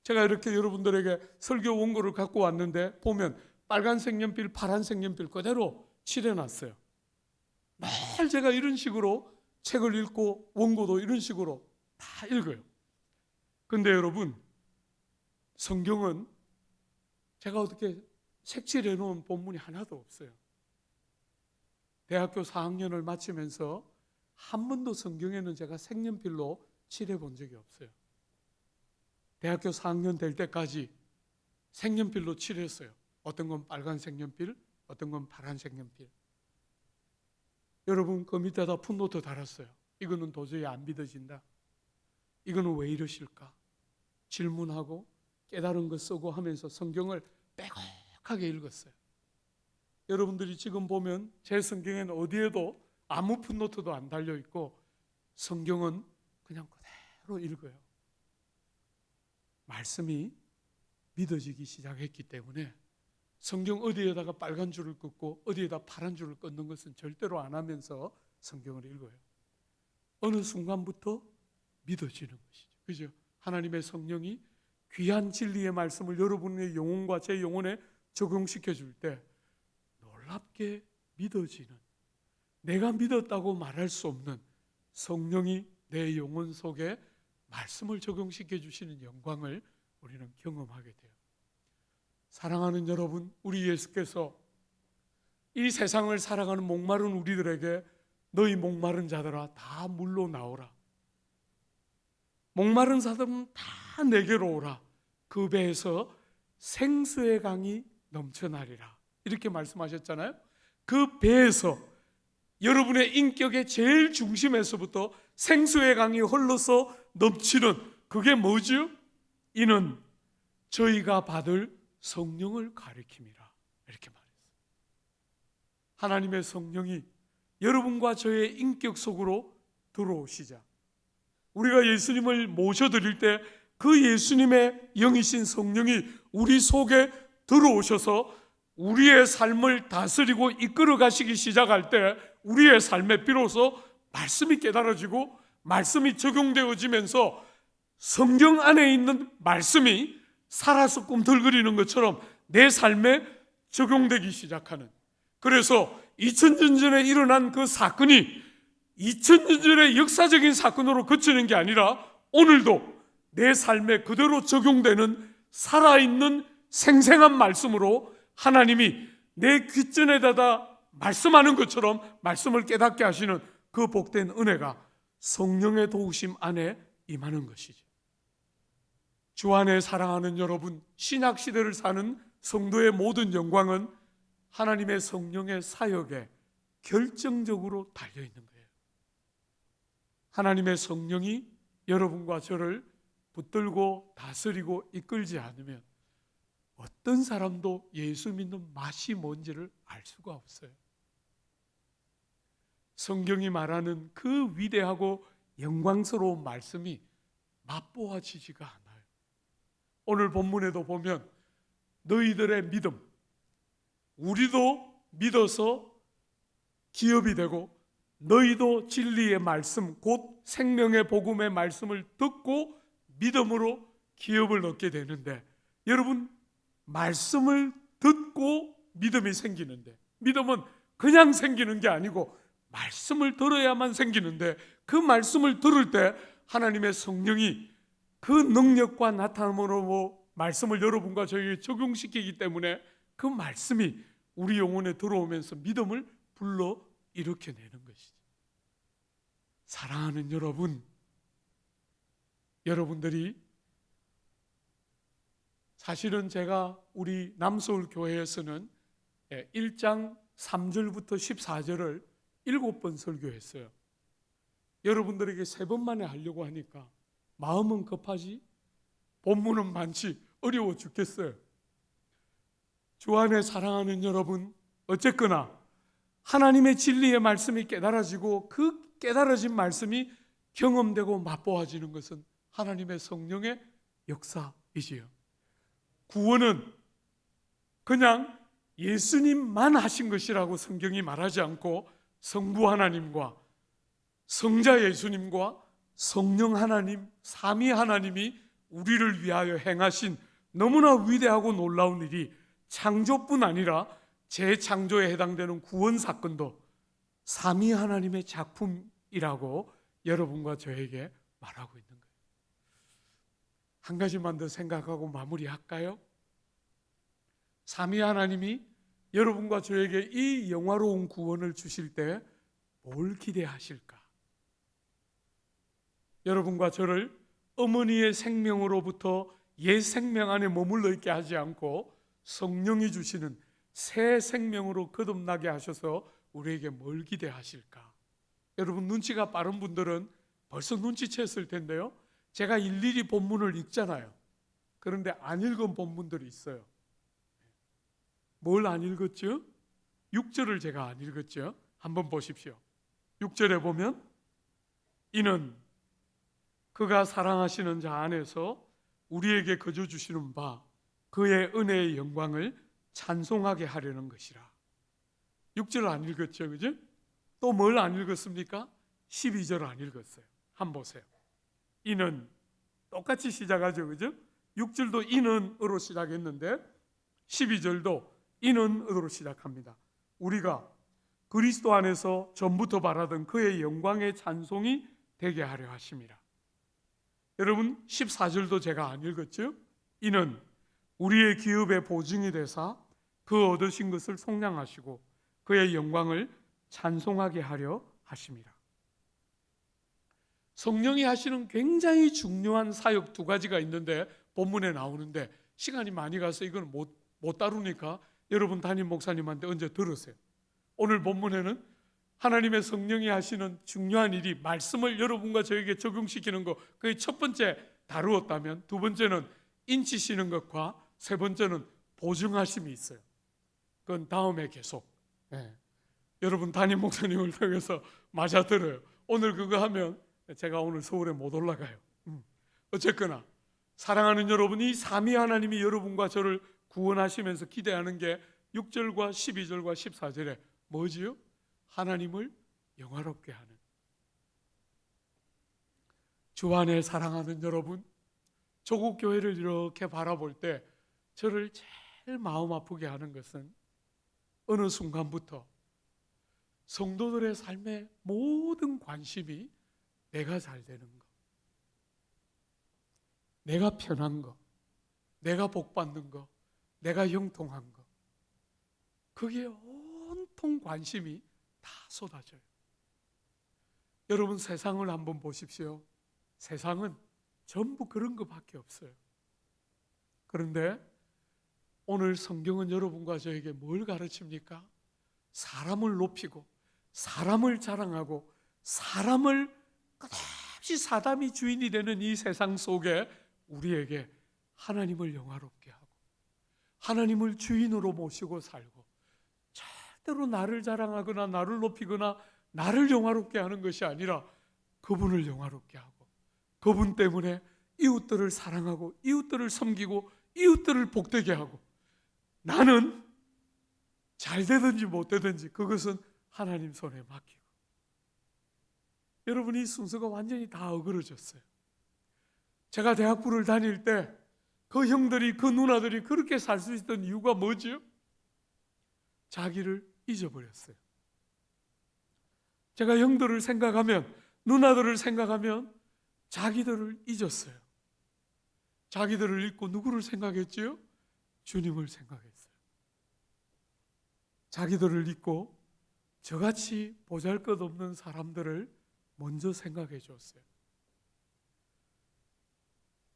제가 이렇게 여러분들에게 설교 원고를 갖고 왔는데 보면 빨간 색연필, 파란 색연필 그대로 칠해놨어요. 매일 제가 이런 식으로 책을 읽고 원고도 이런 식으로 다 읽어요. 근데 여러분, 성경은 제가 어떻게 색칠해 놓은 본문이 하나도 없어요. 대학교 4학년을 마치면서 한 번도 성경에는 제가 색연필로 칠해 본 적이 없어요. 대학교 4학년 될 때까지 색연필로 칠했어요. 어떤 건 빨간 색연필, 어떤 건 파란 색연필. 여러분, 그 밑에다 풋노트 달았어요. 이거는 도저히 안 믿어진다. 이거는 왜 이러실까? 질문하고 깨달은 거 쓰고 하면서 성경을 빼곡하게 읽었어요. 여러분들이 지금 보면 제 성경에는 어디에도 아무 풋노트도 안 달려 있고 성경은 그냥 그대로 바로 읽어요. 말씀이 믿어지기 시작했기 때문에 성경 어디에다가 빨간 줄을 긋고 어디에다 파란 줄을 긋는 것은 절대로 안 하면서 성경을 읽어요. 어느 순간부터 믿어지는 것이죠. 그죠? 하나님의 성령이 귀한 진리의 말씀을 여러분의 영혼과 제 영혼에 적용시켜 줄 때 놀랍게 믿어지는, 내가 믿었다고 말할 수 없는 성령이 내 영혼 속에 말씀을 적용시켜 주시는 영광을 우리는 경험하게 돼요. 사랑하는 여러분, 우리 예수께서 이 세상을 살아가는 목마른 우리들에게 너희 목마른 자들아 다 물로 나오라, 목마른 자들은 다 내게로 오라, 그 배에서 생수의 강이 넘쳐나리라, 이렇게 말씀하셨잖아요. 그 배에서, 여러분의 인격의 제일 중심에서부터 생수의 강이 흘러서 넘치는, 그게 뭐죠? 이는 저희가 받을 성령을 가리킴이라, 이렇게 말했어요. 하나님의 성령이 여러분과 저의 인격 속으로 들어오시자, 우리가 예수님을 모셔드릴 때 그 예수님의 영이신 성령이 우리 속에 들어오셔서 우리의 삶을 다스리고 이끌어 가시기 시작할 때 우리의 삶에 비로소 말씀이 깨달아지고 말씀이 적용되어지면서 성경 안에 있는 말씀이 살아서 꿈틀거리는 것처럼 내 삶에 적용되기 시작하는, 그래서 2000년 전에 일어난 그 사건이 2000년 전의 역사적인 사건으로 그치는 게 아니라 오늘도 내 삶에 그대로 적용되는 살아있는 생생한 말씀으로 하나님이 내 귓전에다가 말씀하는 것처럼 말씀을 깨닫게 하시는 그 복된 은혜가 성령의 도우심 안에 임하는 것이죠. 주 안에 사랑하는 여러분, 신약시대를 사는 성도의 모든 영광은 하나님의 성령의 사역에 결정적으로 달려있는 거예요. 하나님의 성령이 여러분과 저를 붙들고 다스리고 이끌지 않으면 어떤 사람도 예수 믿는 맛이 뭔지를 알 수가 없어요. 성경이 말하는 그 위대하고 영광스러운 말씀이 맛보아지지가 않아요. 오늘 본문에도 보면 너희들의 믿음, 우리도 믿어서 기업이 되고 너희도 진리의 말씀, 곧 생명의 복음의 말씀을 듣고 믿음으로 기업을 얻게 되는데, 여러분, 말씀을 듣고 믿음이 생기는데, 믿음은 그냥 생기는 게 아니고 말씀을 들어야만 생기는데, 그 말씀을 들을 때 하나님의 성령이 그 능력과 나타남으로 말씀을 여러분과 저에게 적용시키기 때문에 그 말씀이 우리 영혼에 들어오면서 믿음을 불러 일으켜내는 것이죠. 사랑하는 여러분, 여러분들이 사실은 제가 우리 남서울 교회에서는 1장 3절부터 14절을 7번 설교했어요. 여러분들에게 3번 만에 하려고 하니까 마음은 급하지 본문은 많지 어려워 죽겠어요. 주 안에 사랑하는 여러분, 어쨌거나 하나님의 진리의 말씀이 깨달아지고 그 깨달아진 말씀이 경험되고 맛보아지는 것은 하나님의 성령의 역사이지요. 구원은 그냥 예수님만 하신 것이라고 성경이 말하지 않고 성부 하나님과 성자 예수님과 성령 하나님, 삼위 하나님이 우리를 위하여 행하신 너무나 위대하고 놀라운 일이 창조뿐 아니라 재창조에 해당되는 구원 사건도 삼위 하나님의 작품이라고 여러분과 저에게 말하고 있는 거예요. 한 가지만 더 생각하고 마무리할까요? 삼위 하나님이 여러분과 저에게 이 영화로운 구원을 주실 때 뭘 기대하실까? 여러분과 저를 어머니의 생명으로부터 옛 생명 안에 머물러 있게 하지 않고 성령이 주시는 새 생명으로 거듭나게 하셔서 우리에게 뭘 기대하실까? 여러분, 눈치가 빠른 분들은 벌써 눈치챘을 텐데요, 제가 일일이 본문을 읽잖아요. 그런데 안 읽은 본문들이 있어요. 뭘 안 읽었죠? 6절을 제가 안 읽었죠? 한번 보십시오. 6절에 보면 이는 그가 사랑하시는 자 안에서 우리에게 거저 주시는 바 그의 은혜의 영광을 찬송하게 하려는 것이라. 6절 안 읽었죠, 그죠? 또 뭘 안 읽었습니까? 12절 안 읽었어요. 한번 보세요. 이는 똑같이 시작하죠, 그죠? 6절도 이는으로 시작했는데 12절도 이는으로 시작합니다. 우리가 그리스도 안에서 전부터 바라던 그의 영광의 찬송이 되게 하려 하심이라. 여러분 14절도 제가 안 읽었죠? 이는 우리의 기업의 보증이 되사 그 얻으신 것을 속량하시고 그의 영광을 찬송하게 하려 하심이라. 성령이 하시는 굉장히 중요한 사역 두 가지가 있는데 본문에 나오는데 시간이 많이 가서 이건 못 다루니까 여러분 담임 목사님한테 언제 들으세요. 오늘 본문에는 하나님의 성령이 하시는 중요한 일이 말씀을 여러분과 저에게 적용시키는 것, 그게 첫 번째 다루었다면 두 번째는 인치시는 것과 세 번째는 보증하심이 있어요. 그건 다음에 계속 여러분 담임 목사님을 통해서 맞아 들어요. 오늘 그거 하면 제가 오늘 서울에 못 올라가요. 어쨌거나 사랑하는 여러분이 삼위 하나님이 여러분과 저를 구원하시면서 기대하는 게 6절과 12절과 14절에 뭐지요? 하나님을 영화롭게 하는. 주 안에 사랑하는 여러분, 조국 교회를 이렇게 바라볼 때 저를 제일 마음 아프게 하는 것은 어느 순간부터 성도들의 삶의 모든 관심이 내가 잘 되는 것, 내가 편한 것, 내가 복받는 것, 내가 형통한 것, 그게 온통 관심이 다 쏟아져요. 여러분 세상을 한번 보십시오. 세상은 전부 그런 것밖에 없어요. 그런데 오늘 성경은 여러분과 저에게 뭘 가르칩니까? 사람을 높이고 사람을 자랑하고 사람을 끝없이 사람이 주인이 되는 이 세상 속에 우리에게 하나님을 영화롭게 하고 하나님을 주인으로 모시고 살고 절대로 나를 자랑하거나 나를 높이거나 나를 영화롭게 하는 것이 아니라 그분을 영화롭게 하고 그분 때문에 이웃들을 사랑하고 이웃들을 섬기고 이웃들을 복되게 하고 나는 잘 되든지 못 되든지 그것은 하나님 손에 맡기고. 여러분 이 순서가 완전히 다 어그러졌어요. 제가 대학부를 다닐 때 그 형들이 그 누나들이 그렇게 살 수 있던 이유가 뭐지요? 자기를 잊어버렸어요. 제가 형들을 생각하면 누나들을 생각하면 자기들을 잊었어요. 자기들을 잊고 누구를 생각했지요? 주님을 생각했어요. 자기들을 잊고 저같이 보잘것없는 사람들을 먼저 생각해 줬어요.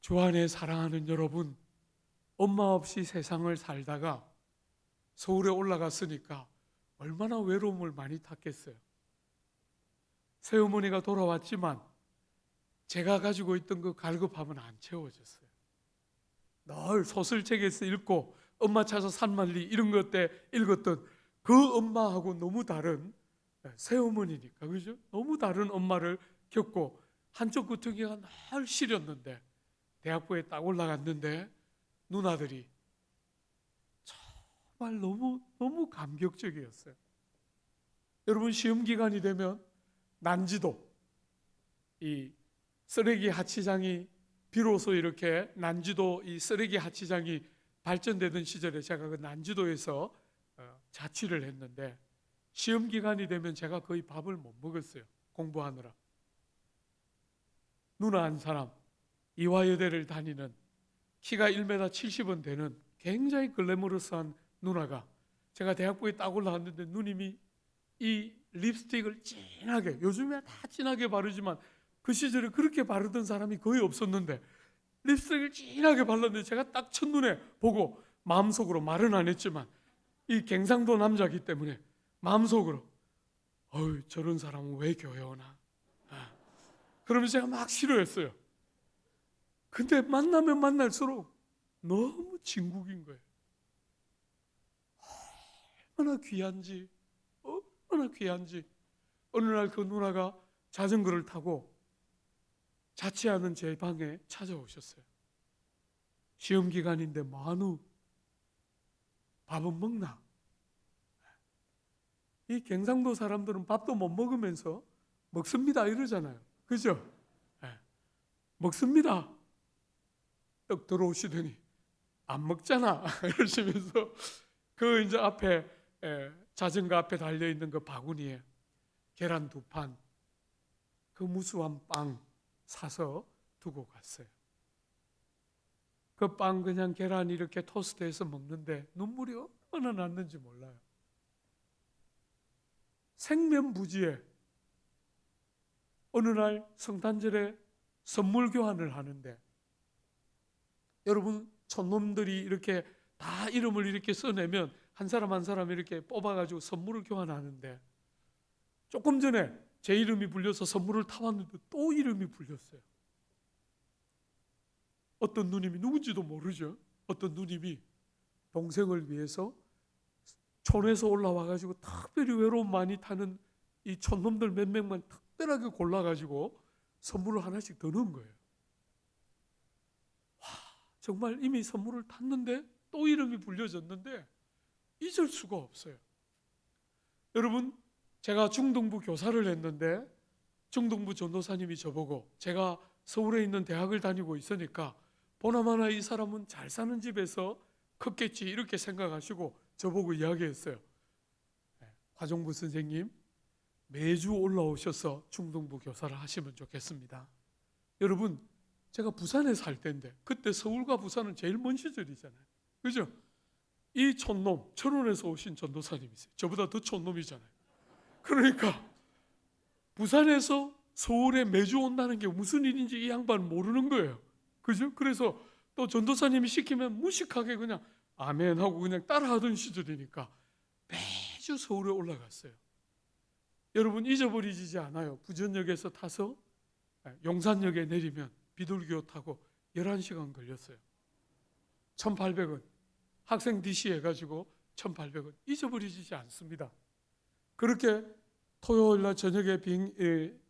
주 안에 사랑하는 여러분, 엄마 없이 세상을 살다가 서울에 올라갔으니까 얼마나 외로움을 많이 탔겠어요. 새어머니가 돌아왔지만 제가 가지고 있던 그 갈급함은 안 채워졌어요. 늘 소설책에서 읽고 엄마 찾아 산만리 이런 것 때 읽었던 그 엄마하고 너무 다른 새어머니니까, 그죠? 너무 다른 엄마를 겪고 한쪽 구퉁이가 늘 시렸는데 대학부에 딱 올라갔는데 누나들이 정말 너무 감격적이었어요. 여러분 시험 기간이 되면 난지도 이 쓰레기 하치장이 비로소 이렇게 난지도 이 쓰레기 하치장이 발전되던 시절에 제가 그 난지도에서 자취를 했는데 시험 기간이 되면 제가 거의 밥을 못 먹었어요. 공부하느라. 누나 한 사람 이화여대를 다니는 키가 1m 70은 되는 굉장히 글래머러스한 누나가 제가 대학부에 딱 올라왔는데 누님이 이 립스틱을 진하게, 요즘에 다 진하게 바르지만 그 시절에 그렇게 바르던 사람이 거의 없었는데 립스틱을 진하게 발랐는데 제가 딱 첫눈에 보고 마음속으로 말은 안 했지만 이 갱상도 남자이기 때문에 마음속으로 저런 사람은 왜 교회 오나? 그러면서 제가 막 싫어했어요. 근데 만나면 만날수록 너무 진국인 거예요. 얼마나 귀한지. 어느 날 그 누나가 자전거를 타고 자취하는 제 방에 찾아오셨어요. 시험 기간인데 만우 밥은 먹나? 이 경상도 사람들은 밥도 못 먹으면서 먹습니다 이러잖아요. 그죠? 먹습니다. 떡 들어오시더니 안 먹잖아 이러시면서 그 이제 앞에 자전거 앞에 달려 있는 그 바구니에 계란 2판, 그 무수한 빵 사서 두고 갔어요. 그 빵 그냥 계란 이렇게 토스트해서 먹는데 눈물이 얼마나 났는지 몰라요. 생면부지에 어느 날 성탄절에 선물 교환을 하는데, 여러분 촌놈들이 이렇게 다 이름을 이렇게 써내면 한 사람 한 사람 이렇게 뽑아가지고 선물을 교환하는데, 조금 전에 제 이름이 불려서 선물을 타왔는데 또 이름이 불렸어요. 어떤 누님이, 누군지도 모르죠. 어떤 누님이 동생을 위해서 촌에서 올라와가지고 특별히 외로움 많이 타는 이 촌놈들 몇 명만 특별하게 골라가지고 선물을 하나씩 더 넣은 거예요. 와, 정말 이미 선물을 탔는데 또 이름이 불려졌는데 잊을 수가 없어요. 여러분, 제가 중등부 교사를 했는데 중등부 전도사님이 저보고, 제가 서울에 있는 대학을 다니고 있으니까 보나마나 이 사람은 잘 사는 집에서 컸겠지 이렇게 생각하시고 저보고 이야기했어요. 화종부 선생님, 매주 올라오셔서 중등부 교사를 하시면 좋겠습니다. 여러분, 제가 부산에 살 때인데 그때 서울과 부산은 제일 먼 시절이잖아요. 그죠? 이 촌놈, 철원에서 오신 전도사님이세요. 저보다 더 촌놈이잖아요. 그러니까 부산에서 서울에 매주 온다는 게 무슨 일인지 이 양반은 모르는 거예요. 그죠? 그래서 또 전도사님이 시키면 무식하게 그냥 아멘 하고 그냥 따라하던 시절이니까 매주 서울에 올라갔어요. 여러분 잊어버리지 않아요. 부전역에서 타서 용산역에 내리면 비둘기호 타고 11시간 걸렸어요. 1,800원. 학생 DC 해가지고 1,800원. 잊어버리지 않습니다. 그렇게 토요일날 저녁에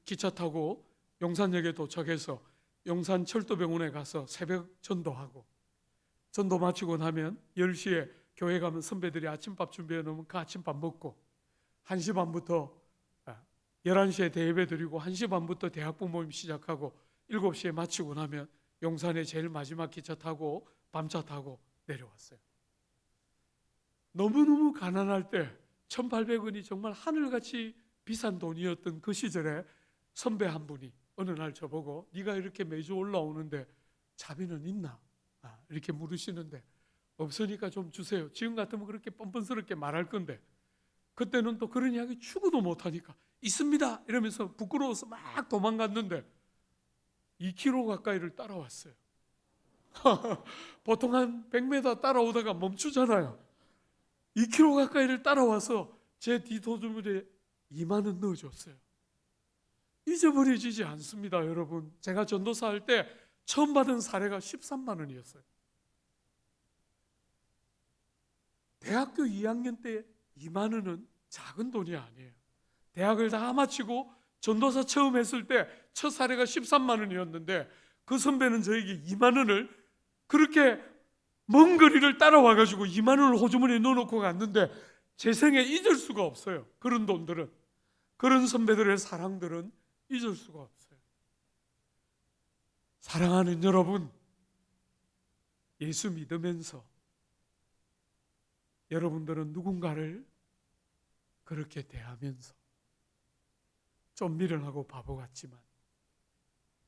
기차 타고 용산역에 도착해서 용산철도병원에 가서 새벽 전도하고, 전도 마치고 나면 10시에 교회 가면 선배들이 아침밥 준비해 놓으면 그 아침밥 먹고 1시 반부터 11시에 대예배 드리고 1시 반부터 대학부 모임 시작하고 7시에 마치고 나면 용산에 제일 마지막 기차 타고 밤차 타고 내려왔어요. 너무너무 가난할 때 1,800원이 정말 하늘같이 비싼 돈이었던 그 시절에 선배 한 분이 어느 날 저보고, 네가 이렇게 매주 올라오는데 자비는 있나? 이렇게 물으시는데, 없으니까 좀 주세요. 지금 같으면 그렇게 뻔뻔스럽게 말할 건데 그때는 또 그런 이야기 추구도 못하니까 있습니다 이러면서 부끄러워서 막 도망갔는데 2km 가까이를 따라왔어요. 보통 한 100m 따라오다가 멈추잖아요. 2km 가까이를 따라와서 제 뒷도주물에 2만 원 넣어줬어요. 잊어버려지지 않습니다. 여러분, 제가 전도사 할 때 처음 받은 사례가 13만 원이었어요. 대학교 2학년 때 2만 원은 작은 돈이 아니에요. 대학을 다 마치고 전도사 처음 했을 때 첫 사례가 13만 원이었는데 그 선배는 저에게 2만 원을, 그렇게 먼 거리를 따라와가지고 2만 원을 호주머니에 넣어놓고 갔는데 제 생에 잊을 수가 없어요. 그런 돈들은, 그런 선배들의 사랑들은 잊을 수가 없어요. 사랑하는 여러분, 예수 믿으면서 여러분들은 누군가를 그렇게 대하면서 좀 미련하고 바보 같지만,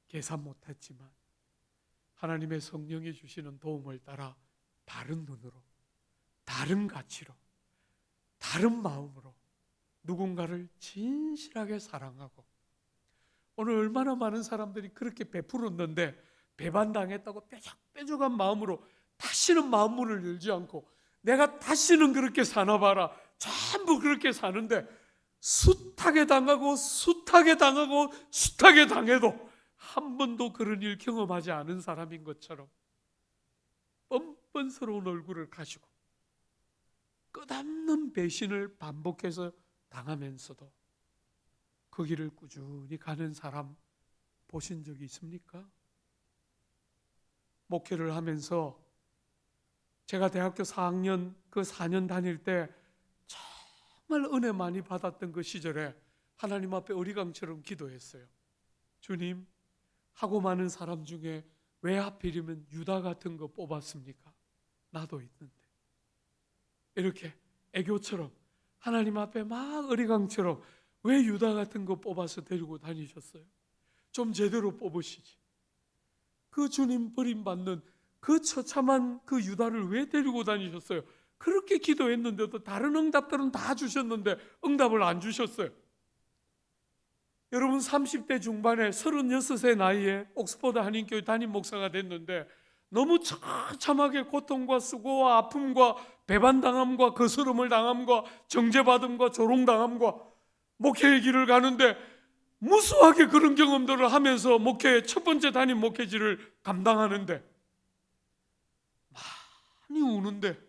계산 못했지만 하나님의 성령이 주시는 도움을 따라 다른 눈으로, 다른 가치로, 다른 마음으로 누군가를 진실하게 사랑하고, 오늘 얼마나 많은 사람들이 그렇게 베풀었는데 배반당했다고 뾰족뾰족한 마음으로 다시는 마음문을 열지 않고, 내가 다시는 그렇게 사나 봐라, 전부 그렇게 사는데 숱하게 당하고 숱하게 당하고 숱하게 당해도 한 번도 그런 일 경험하지 않은 사람인 것처럼 뻔뻔스러운 얼굴을 가지고 끝없는 배신을 반복해서 당하면서도 그 길을 꾸준히 가는 사람, 보신 적이 있습니까? 목회를 하면서 제가 대학교 4학년 그 4년 다닐 때 정말 은혜 많이 받았던 그 시절에 하나님 앞에 어리광처럼 기도했어요. 주님, 하고 많은 사람 중에 왜 하필이면 유다 같은 거 뽑았습니까? 나도 있는데. 이렇게 애교처럼 하나님 앞에 막 어리광처럼 왜 유다 같은 거 뽑아서 데리고 다니셨어요? 좀 제대로 뽑으시지. 그 주님 버림받는 그 처참한 그 유다를 왜 데리고 다니셨어요? 그렇게 기도했는데도 다른 응답들은 다 주셨는데 응답을 안 주셨어요. 여러분 30대 중반에 36세 나이에 옥스퍼드 한인교회 담임 목사가 됐는데 너무 처참하게 고통과 수고와 아픔과 배반당함과 거스름을 당함과 정죄받음과 조롱당함과 목회의 길을 가는데 무수하게 그런 경험들을 하면서 목회의 첫 번째 담임 목회지를 감당하는데 많이 우는데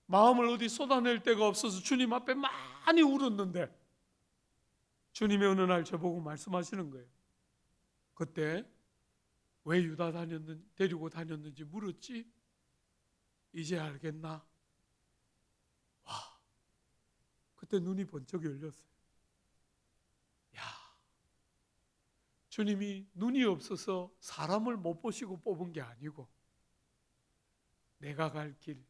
마음을 어디 쏟아낼 데가 없어서 주님 앞에 많이 울었는데 주님이 어느 날 저보고 말씀하시는 거예요. 그때 왜 유다 데리고 다녔는지 물었지? 이제 알겠나? 와, 그때 눈이 번쩍 열렸어요. 야, 주님이 눈이 없어서 사람을 못 보시고 뽑은 게 아니고 내가 갈 길,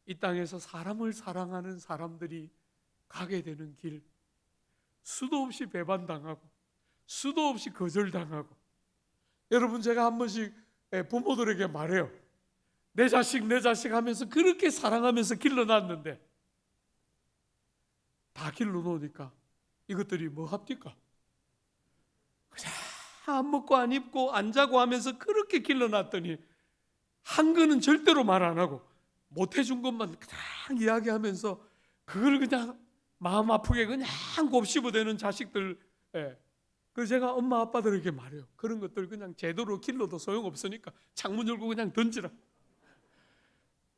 이 땅에서 사람을 사랑하는 사람들이 가게 되는 길, 수도 없이 배반당하고 수도 없이 거절당하고 여러분 제가 한 번씩 부모들에게 말해요. 내 자식 하면서 그렇게 사랑하면서 길러놨는데 다 길러놓으니까 이것들이 뭐 합니까? 그냥 안 먹고 안 입고 안 자고 하면서 그렇게 길러놨더니 한 거는 절대로 말 안 하고 못 해준 것만 그냥 이야기하면서 그걸 그냥 마음 아프게 그냥 곱씹어대는 자식들. 그래서 제가 엄마 아빠들에게 말해요. 그런 것들 그냥 제대로 길러도 소용없으니까 창문 열고 그냥 던지라.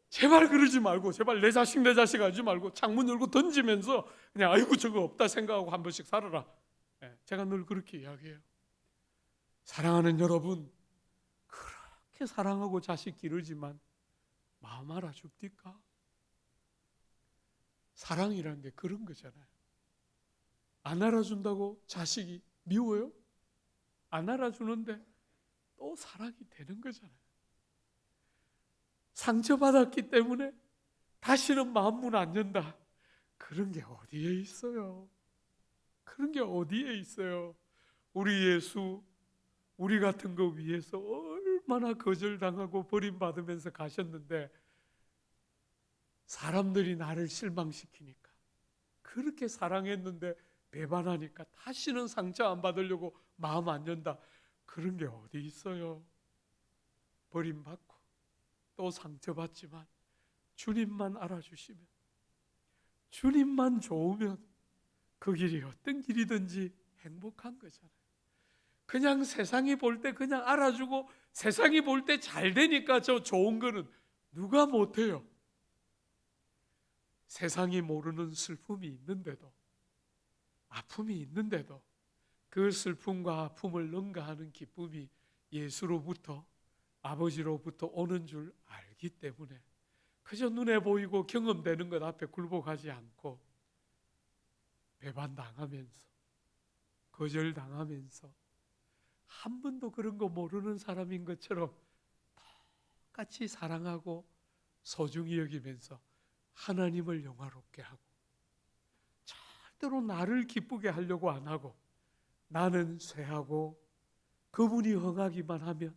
제발 그러지 말고, 제발 내 자식 하지 말고 창문 열고 던지면서 그냥 아이고 저거 없다 생각하고 한 번씩 살아라. 제가 늘 그렇게 이야기해요. 사랑하는 여러분, 그렇게 사랑하고 자식 기르지만 마음 알아줍니까? 사랑이란 게 그런 거잖아요. 안 알아준다고 자식이 미워요? 안 알아주는데 또 사랑이 되는 거잖아요. 상처받았기 때문에 다시는 마음 문 안 연다. 그런 게 어디에 있어요? 그런 게 어디에 있어요? 우리 예수, 우리 같은 거 위해서 얼마나 거절당하고 버림받으면서 가셨는데 사람들이 나를 실망시키니까 그렇게 사랑했는데 배반하니까 다시는 상처 안 받으려고 마음 안 연다. 그런 게 어디 있어요? 버림받고 또 상처받지만 주님만 알아주시면, 주님만 좋으면 그 길이 어떤 길이든지 행복한 거잖아요. 그냥 세상이 볼 때 그냥 알아주고 세상이 볼 때 잘 되니까 저 좋은 거는 누가 못해요? 세상이 모르는 슬픔이 있는데도, 아픔이 있는데도 그 슬픔과 아픔을 능가하는 기쁨이 예수로부터, 아버지로부터 오는 줄 알기 때문에 그저 눈에 보이고 경험되는 것 앞에 굴복하지 않고 배반당하면서 거절당하면서 한 번도 그런 거 모르는 사람인 것처럼 똑같이 사랑하고 소중히 여기면서 하나님을 영화롭게 하고 절대로 나를 기쁘게 하려고 안 하고 나는 쇠하고 그분이 흥하기만 하면,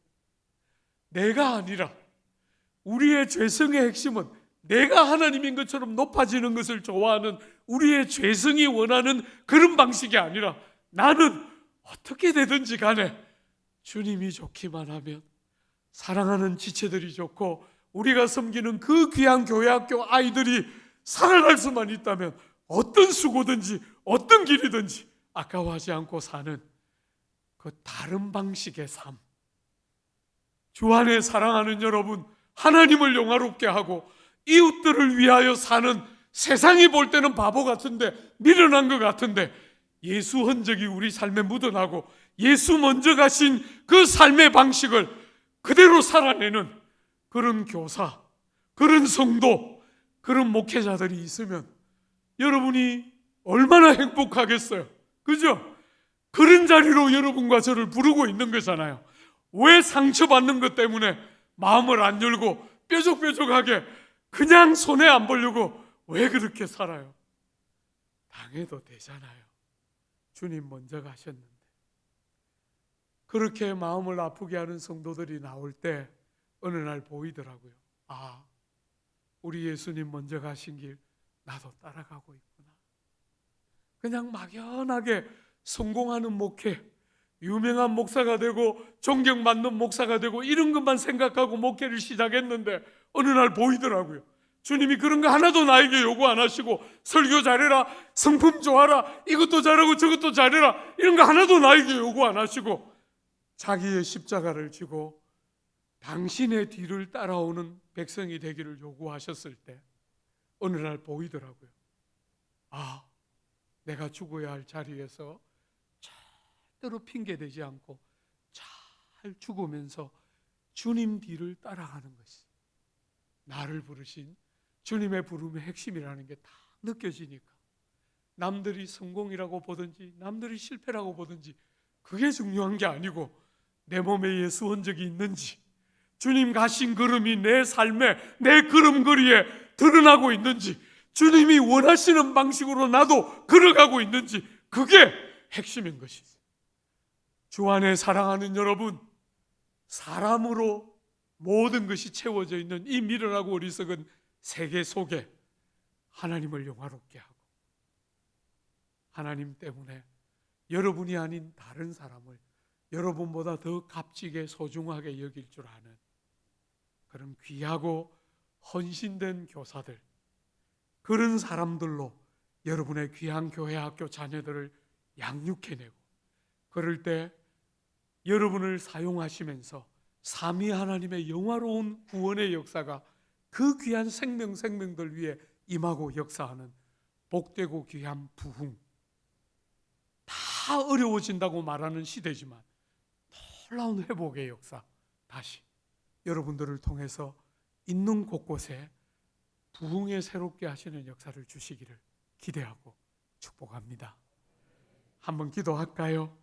내가 아니라 우리의 죄성의 핵심은 내가 하나님인 것처럼 높아지는 것을 좋아하는 우리의 죄성이 원하는 그런 방식이 아니라 나는 어떻게 되든지 간에 주님이 좋기만 하면, 사랑하는 지체들이 좋고 우리가 섬기는 그 귀한 교회학교 아이들이 살아갈 수만 있다면 어떤 수고든지 어떤 길이든지 아까워하지 않고 사는 그 다른 방식의 삶, 주 안에 사랑하는 여러분, 하나님을 영화롭게 하고 이웃들을 위하여 사는, 세상이 볼 때는 바보 같은데 미련한 것 같은데 예수 흔적이 우리 삶에 묻어나고 예수 먼저 가신 그 삶의 방식을 그대로 살아내는 그런 교사, 그런 성도, 그런 목회자들이 있으면 여러분이 얼마나 행복하겠어요. 그죠? 그런 자리로 여러분과 저를 부르고 있는 거잖아요. 왜 상처받는 것 때문에 마음을 안 열고 뾰족뾰족하게 그냥 손해 안 보려고 왜 그렇게 살아요? 당해도 되잖아요. 주님 먼저 가셨는데. 그렇게 마음을 아프게 하는 성도들이 나올 때 어느 날 보이더라고요. 아, 우리 예수님 먼저 가신 길 나도 따라가고 있구나. 그냥 막연하게 성공하는 목회, 유명한 목사가 되고 존경받는 목사가 되고 이런 것만 생각하고 목회를 시작했는데 어느 날 보이더라고요. 주님이 그런 거 하나도 나에게 요구 안 하시고 설교 잘해라, 성품 좋아라, 이것도 잘하고 저것도 잘해라 이런 거 하나도 나에게 요구 안 하시고 자기의 십자가를 지고 당신의 뒤를 따라오는 백성이 되기를 요구하셨을 때 어느 날 보이더라고요. 아, 내가 죽어야 할 자리에서 절대로 핑계대지 않고 잘 죽으면서 주님 뒤를 따라가는 것이 나를 부르신 주님의 부름의 핵심이라는 게 다 느껴지니까 남들이 성공이라고 보든지 남들이 실패라고 보든지 그게 중요한 게 아니고 내 몸에 예수 흔적이 있는지 주님 가신 걸음이 내 삶에 내 걸음걸이에 드러나고 있는지 주님이 원하시는 방식으로 나도 걸어가고 있는지 그게 핵심인 것이죠. 주 안에 사랑하는 여러분, 사람으로 모든 것이 채워져 있는 이 미련하고 어리석은 세계 속에 하나님을 영화롭게 하고 하나님 때문에 여러분이 아닌 다른 사람을 여러분보다 더 값지게 소중하게 여길 줄 아는 그런 귀하고 헌신된 교사들, 그런 사람들로 여러분의 귀한 교회 학교 자녀들을 양육해내고 그럴 때 여러분을 사용하시면서 삼위 하나님의 영화로운 구원의 역사가 그 귀한 생명들 위에 임하고 역사하는 복되고 귀한 부흥, 다 어려워진다고 말하는 시대지만 놀라운 회복의 역사 다시 여러분들을 통해서 있는 곳곳에 부흥에 새롭게 하시는 역사를 주시기를 기대하고 축복합니다. 한번 기도할까요?